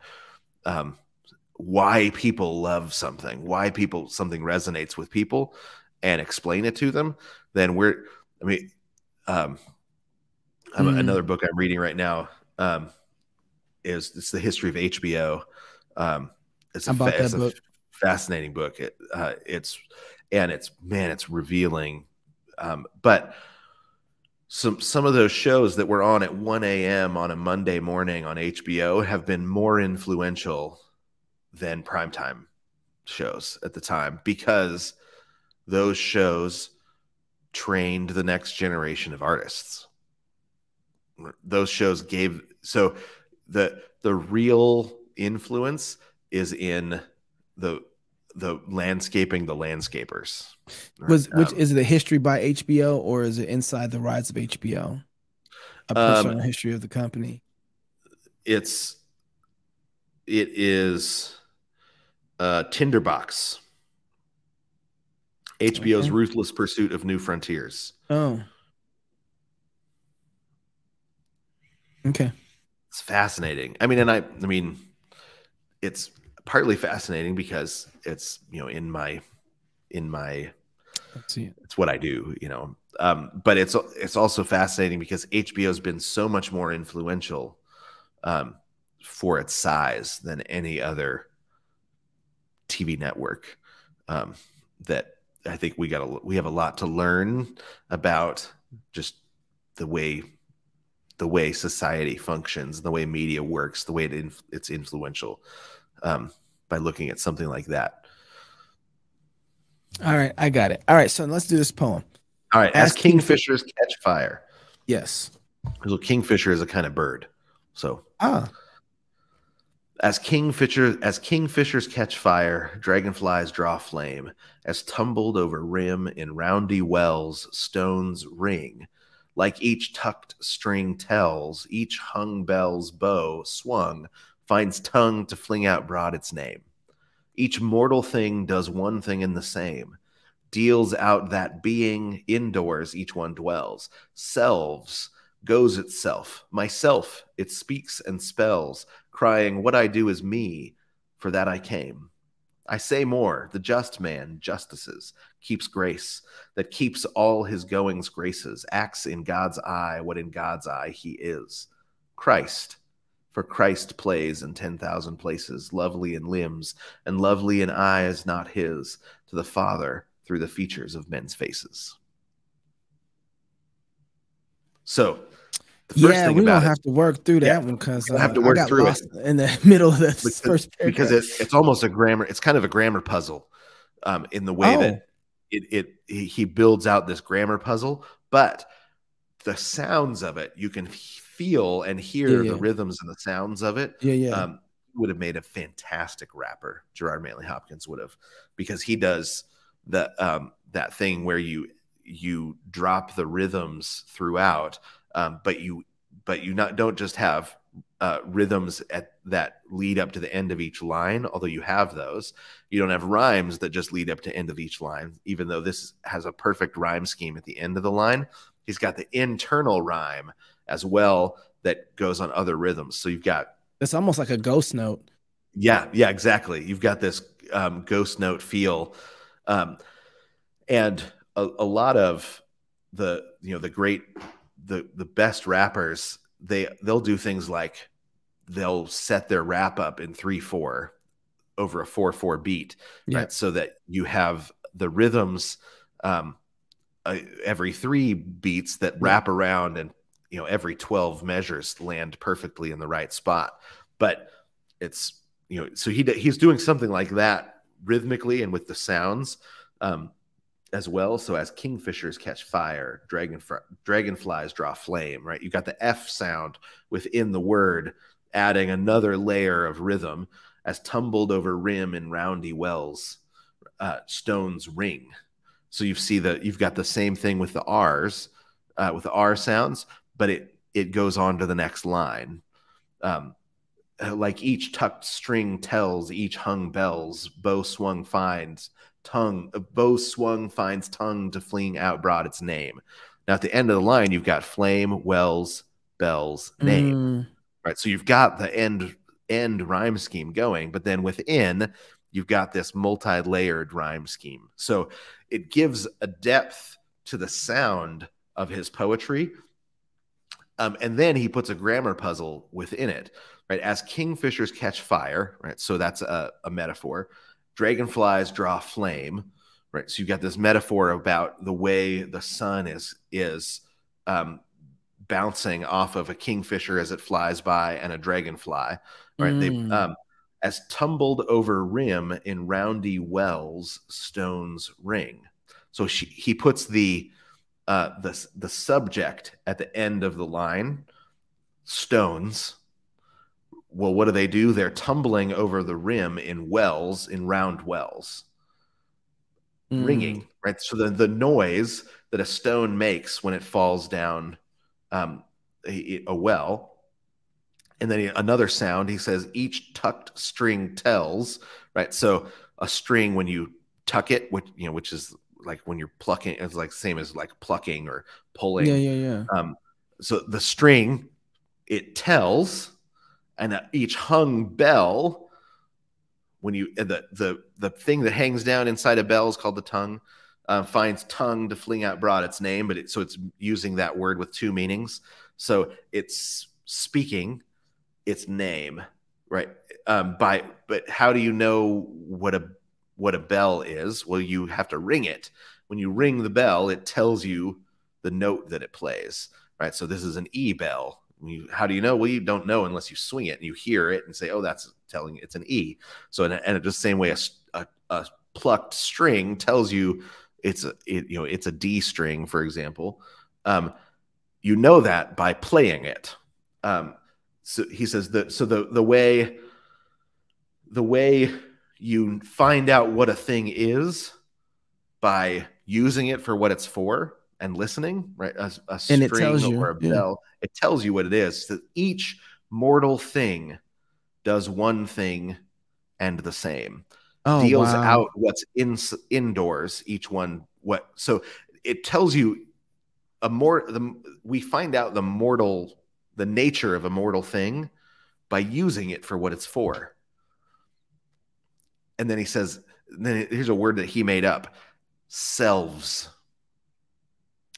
why people love something, why something resonates with people, and explain it to them, then I mean, another book I'm reading right now it's the history of HBO. It's a fascinating book. It's revealing. But some of those shows that were on at 1 a.m. on a Monday morning on HBO have been more influential than primetime shows at the time, because those shows trained the next generation of artists. Those shows gave, so the real influence is in the landscaping, the landscapers. Which is it, a history by HBO, or is it Inside the Rise of HBO? A personal history of the company. It is Tinderbox. HBO's Ruthless Pursuit of New Frontiers. Oh. Okay. It's fascinating. I mean, it's partly fascinating because it's, in my it's what I do, but it's also fascinating because HBO has been so much more influential for its size than any other TV network, that I think we have a lot to learn about just the way society functions, the way media works, the way it's influential, by looking at something like that. All right, I got it. All right, so let's do this poem. All right, as kingfishers catch fire. Yes. So kingfisher is a kind of bird. So as kingfishers catch fire, dragonflies draw flame. As tumbled over rim in roundy wells, stones ring. Like each tucked string tells, each hung bell's bow swung finds tongue to fling out broad its name. Each mortal thing does one thing in the same, deals out that being indoors each one dwells. Selves goes itself, myself it speaks and spells, crying, what I do is me, for that I came. I say more, the just man justices, keeps grace, that keeps all his goings graces, acts in God's eye what in God's eye he is. Christ, for Christ plays in 10,000 places, lovely in limbs and lovely in eyes not his, to the Father through the features of men's faces. So, the first thing we don't have to work through that one because I have to work through it in the middle of the first paragraph. Because it's almost a grammar. It's kind of a grammar puzzle, in the way that he builds out this grammar puzzle, but the sounds of it, you can feel and hear the rhythms and the sounds of it. Would have made a fantastic rapper. Gerard Manley Hopkins would have, because he does that thing where you drop the rhythms throughout, but you don't just have rhythms that lead up to the end of each line, although you have those. You don't have rhymes that just lead up to end of each line, even though this has a perfect rhyme scheme at the end of the line. He's got the internal rhyme as well that goes on other rhythms. So you've got, it's almost like a ghost note. Yeah, exactly. You've got this ghost note feel, and a lot of the best rappers, they'll do things like they'll set their rap up in 3/4 over a 4/4 beat, right? So that you have the rhythms every 3 beats that wrap around, and every 12 measures land perfectly in the right spot. But it's so he's doing something like that rhythmically and with the sounds as well. So as kingfishers catch fire, dragonflies draw flame, right? You got the F sound within the word, adding another layer of rhythm. As tumbled over rim in roundy wells, stones ring. So you've got the same thing with the R's, with the R sounds, but it goes on to the next line. Like each tucked string tells, each hung bells, bow swung finds tongue to fling out broad its name. Now at the end of the line, you've got flame, wells, bells, name. Right. So you've got the end rhyme scheme going, but then within you've got this multi-layered rhyme scheme. So it gives a depth to the sound of his poetry. And then he puts a grammar puzzle within it, right? As kingfishers catch fire, right? So that's a metaphor. Dragonflies draw flame, right? So you've got this metaphor about the way the sun is bouncing off of a kingfisher as it flies by and a dragonfly, right? They as tumbled over rim in roundy wells, stones ring. So he puts the subject at the end of the line, stones. Well, what do? They're tumbling over the rim in wells, in round wells, ringing, right? So the noise that a stone makes when it falls down a well. And then another sound, he says, each tucked string tells, right? So a string, when you tuck it, which is like when you're plucking, it's like same as like plucking or pulling. Yeah. So the string, it tells, and each hung bell, when you the thing that hangs down inside a bell is called the tongue, finds tongue to fling out broad its name, but so it's using that word with two meanings. So it's speaking its name, right? But how do you know what a bell is? Well, you have to ring it. When you ring the bell, it tells you the note that it plays, right? So this is an E bell. How do you know? Well, you don't know unless you swing it and you hear it and say, "Oh, that's telling it's an E." So, and it's the same way a plucked string tells you it's a D string, for example. You know that by playing it. So he says that. So the way you find out what a thing is by using it for what it's for and listening, right? A string or a bell, it tells you what it is. So each mortal thing does one thing and the same. Deals out what's indoors, each one what. So it tells you we find out the nature of a mortal thing by using it for what it's for. And then he says, here's a word that he made up, selves.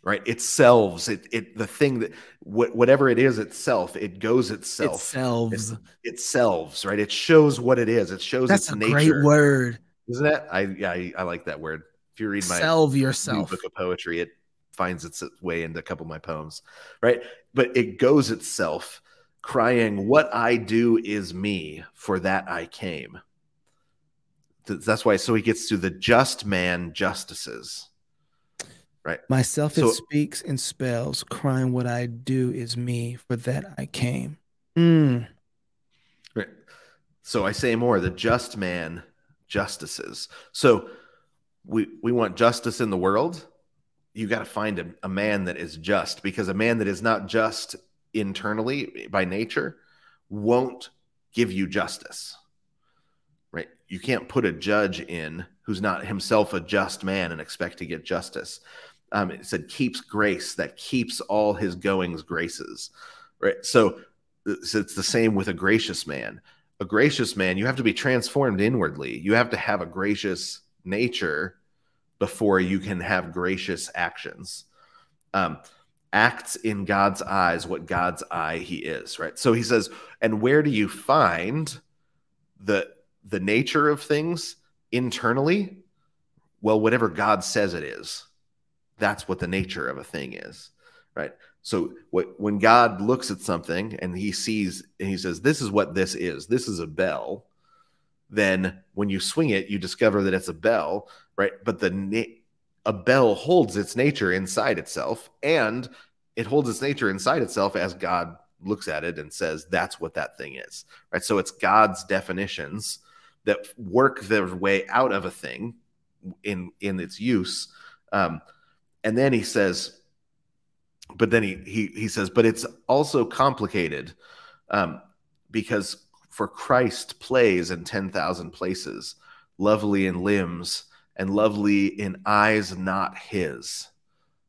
Right? It selves. The thing that whatever it is itself, it goes itself. It selves, right? It shows what it is. It shows its nature. That's a great word. Isn't that? I like that word. If you read my new book of poetry, it finds its way into a couple of my poems, right? But it goes itself, crying, "What I do is me, for that I came." That's why. So he gets to the just man justices, right? Myself it speaks and spells, crying, "What I do is me, for that I came." Right. So I say more, the just man justices. So we want justice in the world. You got to find a man that is just, because a man that is not just internally by nature won't give you justice, right? You can't put a judge in who's not himself a just man and expect to get justice. It said keeps grace, that keeps all his goings graces, right? So it's the same with a gracious man. A gracious man, you have to be transformed inwardly. You have to have a gracious nature before you can have gracious actions. Acts in God's eyes what God's eye he is, right? So he says, and where do you find the nature of things internally? Well, whatever God says it is, that's what the nature of a thing is, right? So when God looks at something and he sees and he says, this is what this is a bell, then when you swing it, you discover that it's a bell, right? But a bell holds its nature inside itself, and it holds its nature inside itself as God looks at it and says, that's what that thing is, right? So it's God's definitions that work their way out of a thing in its use. And then he says, but then he says, but it's also complicated because for Christ plays in 10,000 places, lovely in limbs and lovely in eyes not his.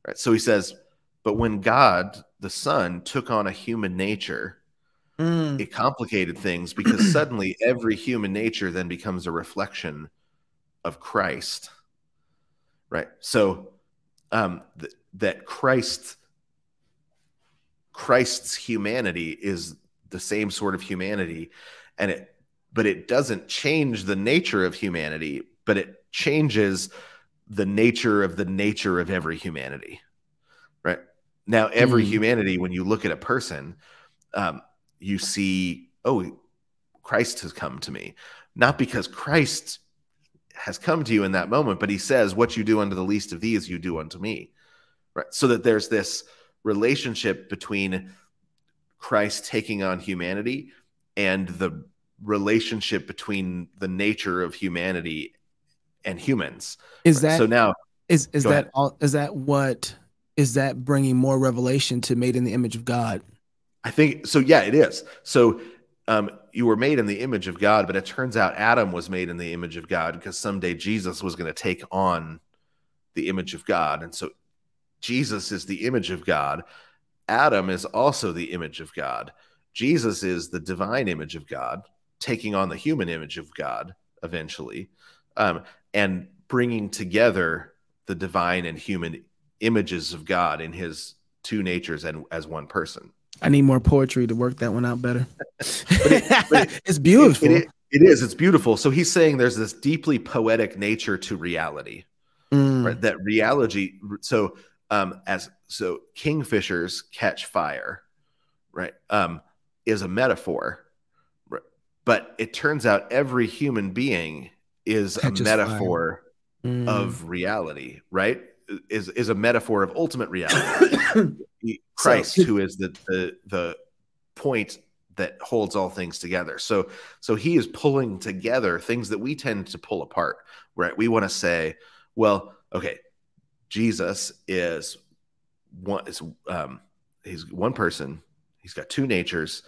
Right? So he says, but when God, the Son, took on a human nature, it complicated things because suddenly every human nature then becomes a reflection of Christ. Right? So that Christ's humanity is the same sort of humanity, but it doesn't change the nature of humanity, but it changes the nature of every humanity, right? Now, every humanity, when you look at a person, you see, oh, Christ has come to me. Not because Christ has come to you in that moment, but he says, what you do unto the least of these, you do unto me, right? So that there's this relationship between Christ taking on humanity and the relationship between the nature of humanity and humans. Is that so now is that all, is that bringing more revelation to made in the image of God? I think so. Yeah, it is. So you were made in the image of God, but it turns out Adam was made in the image of God because someday Jesus was going to take on the image of God. And so Jesus is the image of God. Adam is also the image of God. Jesus is the divine image of God, taking on the human image of God eventually, and bringing together the divine and human images of God in his two natures and as one person. I need more poetry to work that one out better. It's beautiful. It is. It's beautiful. So he's saying there's this deeply poetic nature to reality, right? That reality. So kingfishers catch fire, right? Is a metaphor, right? But it turns out every human being is a metaphor of reality, right? Is a metaphor of ultimate reality. Christ, who is the point that holds all things together. So he is pulling together things that we tend to pull apart, right? We want to say, well, okay, Jesus is one. He's one person. He's got two natures,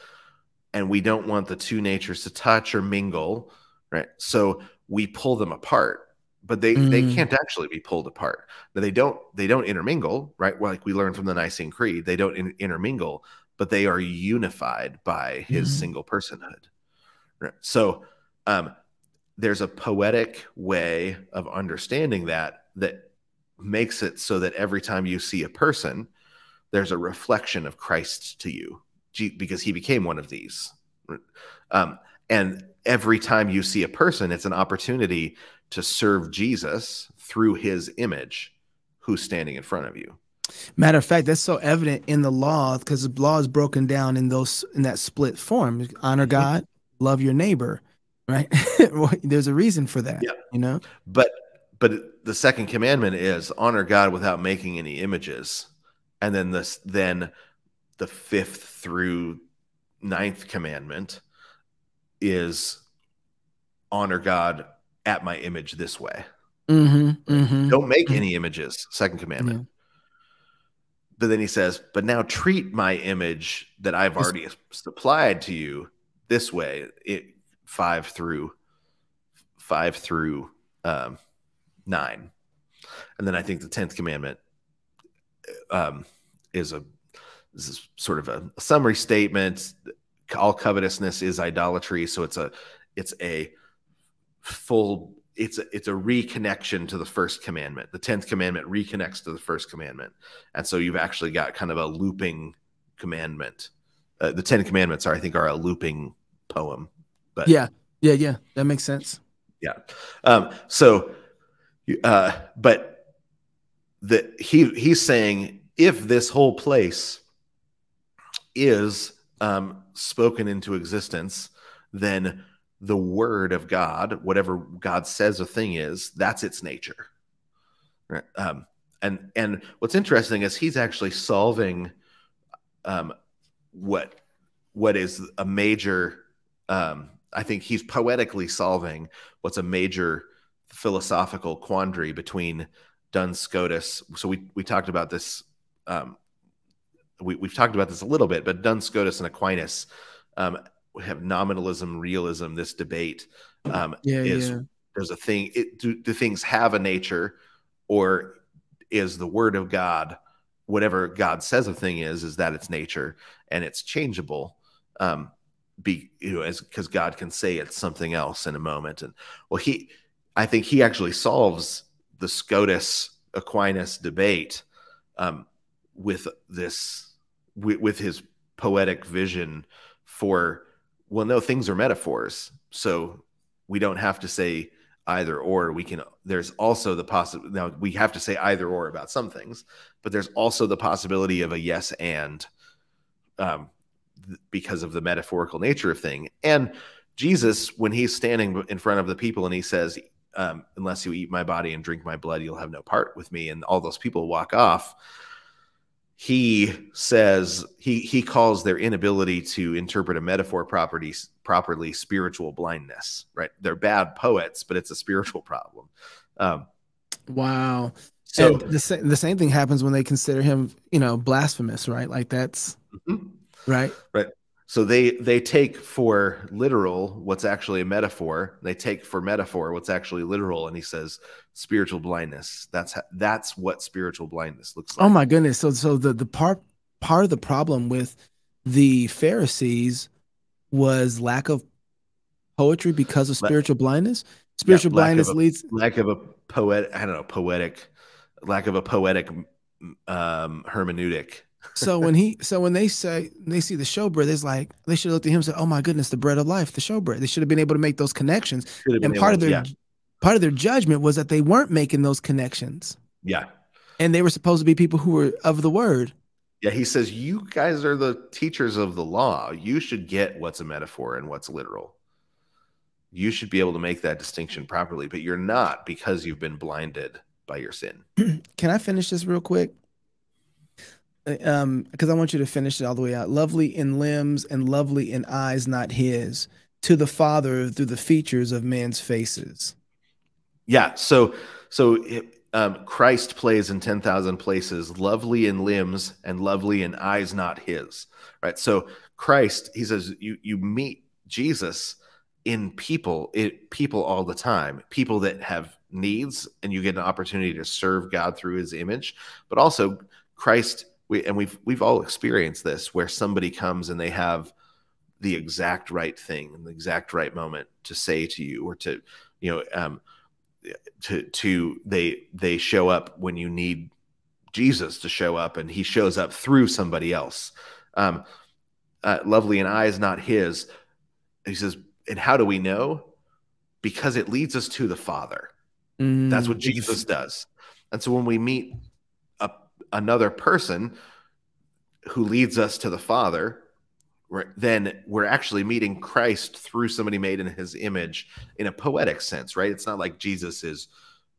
and we don't want the two natures to touch or mingle, right? So we pull them apart. But they can't actually be pulled apart. Now, they don't intermingle, right? Well, like we learned from the Nicene Creed, they don't intermingle, but they are unified by his single personhood. Right? So there's a poetic way of understanding that makes it so that every time you see a person, there's a reflection of Christ to you because he became one of these. And every time you see a person, it's an opportunity to serve Jesus through his image who's standing in front of you. Matter of fact, that's so evident in the law because the law is broken down in that split form. Honor God, love your neighbor, right? There's a reason for that, you know? But the second commandment is honor God without making any images. And then the fifth through ninth commandment is honor God at my image this way. Don't make any images, second commandment. But then he says, but now treat my image that I've already supplied to you this way, 5 through 9. And then I think the 10th commandment is sort of a summary statement. All covetousness is idolatry. So it's a reconnection to the first commandment. The 10th commandment reconnects to the first commandment. And so you've actually got kind of a looping commandment. The 10 commandments are a looping poem. But yeah. That makes sense. Yeah. But he's saying if this whole place is spoken into existence, then the word of God, whatever God says a thing is, that's its nature. Right? And what's interesting is he's actually solving what is a major, I think he's poetically solving what's a major philosophical quandary between Duns Scotus. So we talked about this. We've talked about this a little bit, but Duns Scotus and Aquinas have nominalism, realism. This debate there's a thing. Do things have a nature, or is the word of God, whatever God says a thing is that its nature, and it's changeable? Because God can say it's something else in a moment. And I think he actually solves the Scotus Aquinas debate with with his poetic vision for, well, no, things are metaphors, so we don't have to say either or. We can, there's also the possibility, now we have to say either or about some things, but there's also the possibility of a yes and, because of the metaphorical nature of thing. And Jesus, when he's standing in front of the people and he says, unless you eat my body and drink my blood, you'll have no part with me, and all those people walk off, he says, he calls their inability to interpret a metaphor properly spiritual blindness, right? They're bad poets, but it's a spiritual problem. Wow. So and the same thing happens when they consider him, blasphemous, right? Like that's right. Right. So they take for literal what's actually a metaphor. They take for metaphor what's actually literal, and he says spiritual blindness. That's what spiritual blindness looks like. Oh my goodness! So the part of the problem with the Pharisees was lack of poetry because of spiritual blindness. Spiritual blindness leads lack of a poetic. I don't know, lack of a poetic hermeneutic. So when they see the showbread, it's like they should have looked at him and said, "Oh my goodness, the bread of life, the showbread." They should have been able to make those connections. And part of their judgment was that they weren't making those connections. Yeah, and they were supposed to be people who were of the word. Yeah, he says, "You guys are the teachers of the law. You should get what's a metaphor and what's literal. You should be able to make that distinction properly, but you're not, because you've been blinded by your sin." Can I finish this real quick? Because I want you to finish it all the way out. Lovely in limbs and lovely in eyes not his, to the Father through the features of men's faces. Yeah, so Christ plays in 10,000 places, lovely in limbs and lovely in eyes not his, right? So Christ, he says, you meet Jesus in people all the time, people that have needs, and you get an opportunity to serve God through his image. But also Christ, we've all experienced this, where somebody comes and they have the exact right thing in the exact right moment to say to you, or to, they show up when you need Jesus to show up, and he shows up through somebody else. Lovely in eyes not his, he says, and how do we know? Because it leads us to the Father. That's what Jesus does. And so when we meet another person who leads us to the Father, then we're actually meeting Christ through somebody made in his image in a poetic sense, right? It's not like Jesus is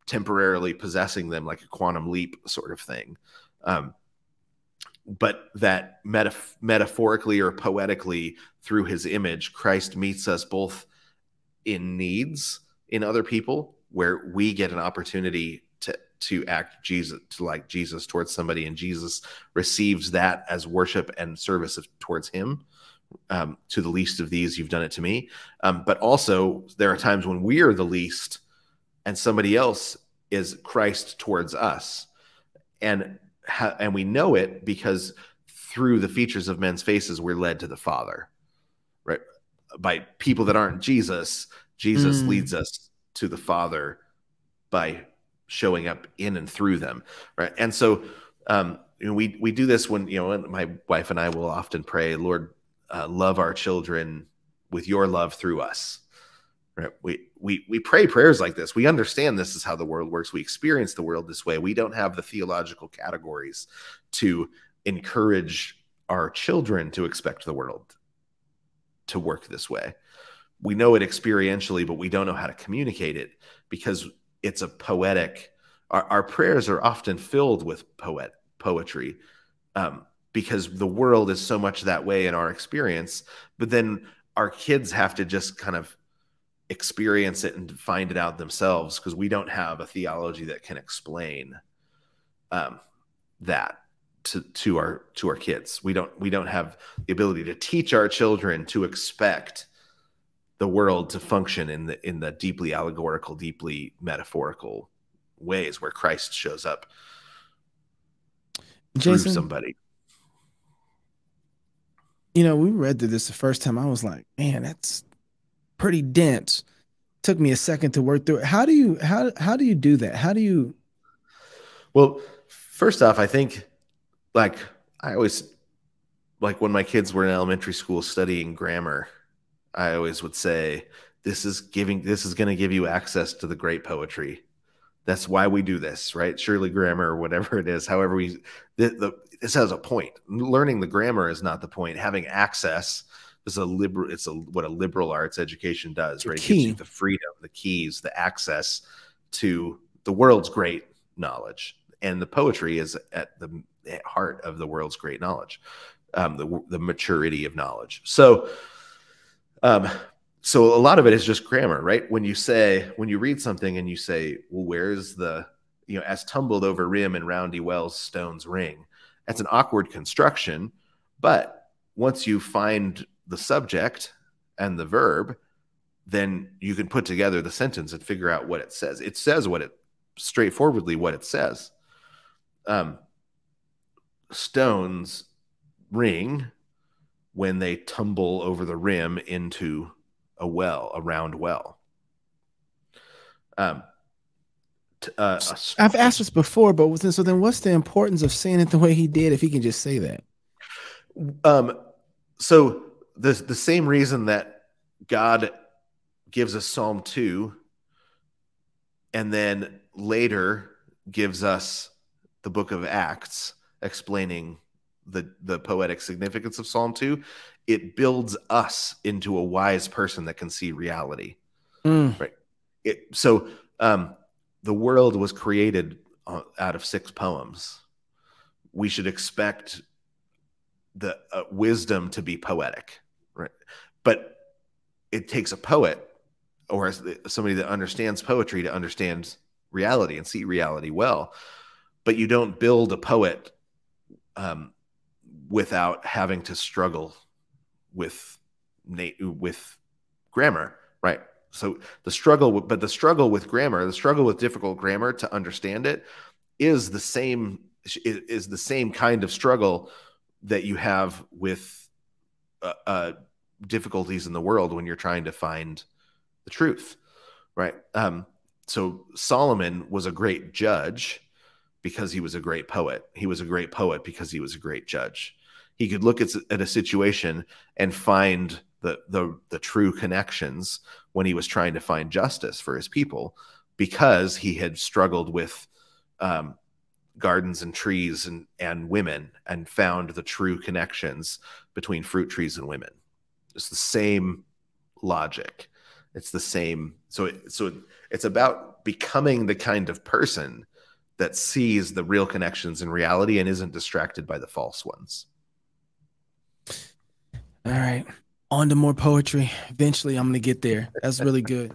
temporarily possessing them like a quantum leap sort of thing. But that metaphorically or poetically through his image, Christ meets us both in needs in other people, where we get an opportunity to act Jesus, to like Jesus towards somebody, and Jesus receives that as worship and service towards him. To the least of these, you've done it to me. But also there are times when we are the least and somebody else is Christ towards us. And we know it because through the features of men's faces, we're led to the Father, right? By people that aren't Jesus, Jesus leads us to the Father by showing up in and through them, right? And so we do this when, my wife and I will often pray, Lord, love our children with your love through us, right? We pray prayers like this. We understand this is how the world works. We experience the world this way. We don't have the theological categories to encourage our children to expect the world to work this way. We know it experientially, but we don't know how to communicate it because it's a poetic. Our prayers are often filled with poetry, because the world is so much that way in our experience. But then our kids have to just kind of experience it and find it out themselves, because we don't have a theology that can explain that to our kids. We don't have the ability to teach our children to expect the world to function in the deeply allegorical, deeply metaphorical ways where Christ shows up through somebody. We read through this the first time. I was like, man, that's pretty dense. Took me a second to work through it. How do you do that? How do you? Well, first off, I think like I always like when my kids were in elementary school studying grammar, I always would say, this is going to give you access to the great poetry. That's why we do this, right? Surely grammar or whatever it is. However, this has a point. Learning the grammar is not the point. Having access is what a liberal arts education does, right? It gives you the freedom, the keys, the access to the world's great knowledge. And the poetry is at the heart of the world's great knowledge, the maturity of knowledge. So a lot of it is just grammar, right? When you read something and you say, well, where's the, as tumbled over rim and roundy wells stones ring, that's an awkward construction. But once you find the subject and the verb, then you can put together the sentence and figure out what it says. It says straightforwardly what it says. Stones ring when they tumble over the rim into a round well. I've asked this before, but so then what's the importance of saying it the way he did if he can just say that? So the same reason that God gives us Psalm 2 and then later gives us the book of Acts explaining the poetic significance of Psalm 2, it builds us into a wise person that can see reality. Right. So the world was created out of 6 poems. We should expect the wisdom to be poetic, right? But it takes a poet or somebody that understands poetry to understand reality and see reality well. But you don't build a poet without having to struggle with grammar, right? So the struggle with grammar, the struggle with difficult grammar to understand it is the same kind of struggle that you have with difficulties in the world when you're trying to find the truth, right? So Solomon was a great judge because he was a great poet. He was a great poet because he was a great judge. He could look at a situation and find the true connections when he was trying to find justice for his people, because he had struggled with gardens and trees and women and found the true connections between fruit trees and women. It's the same logic. It's the same. So it's about becoming the kind of person that sees the real connections in reality and isn't distracted by the false ones. All right. On to more poetry. Eventually, I'm going to get there. That's really good.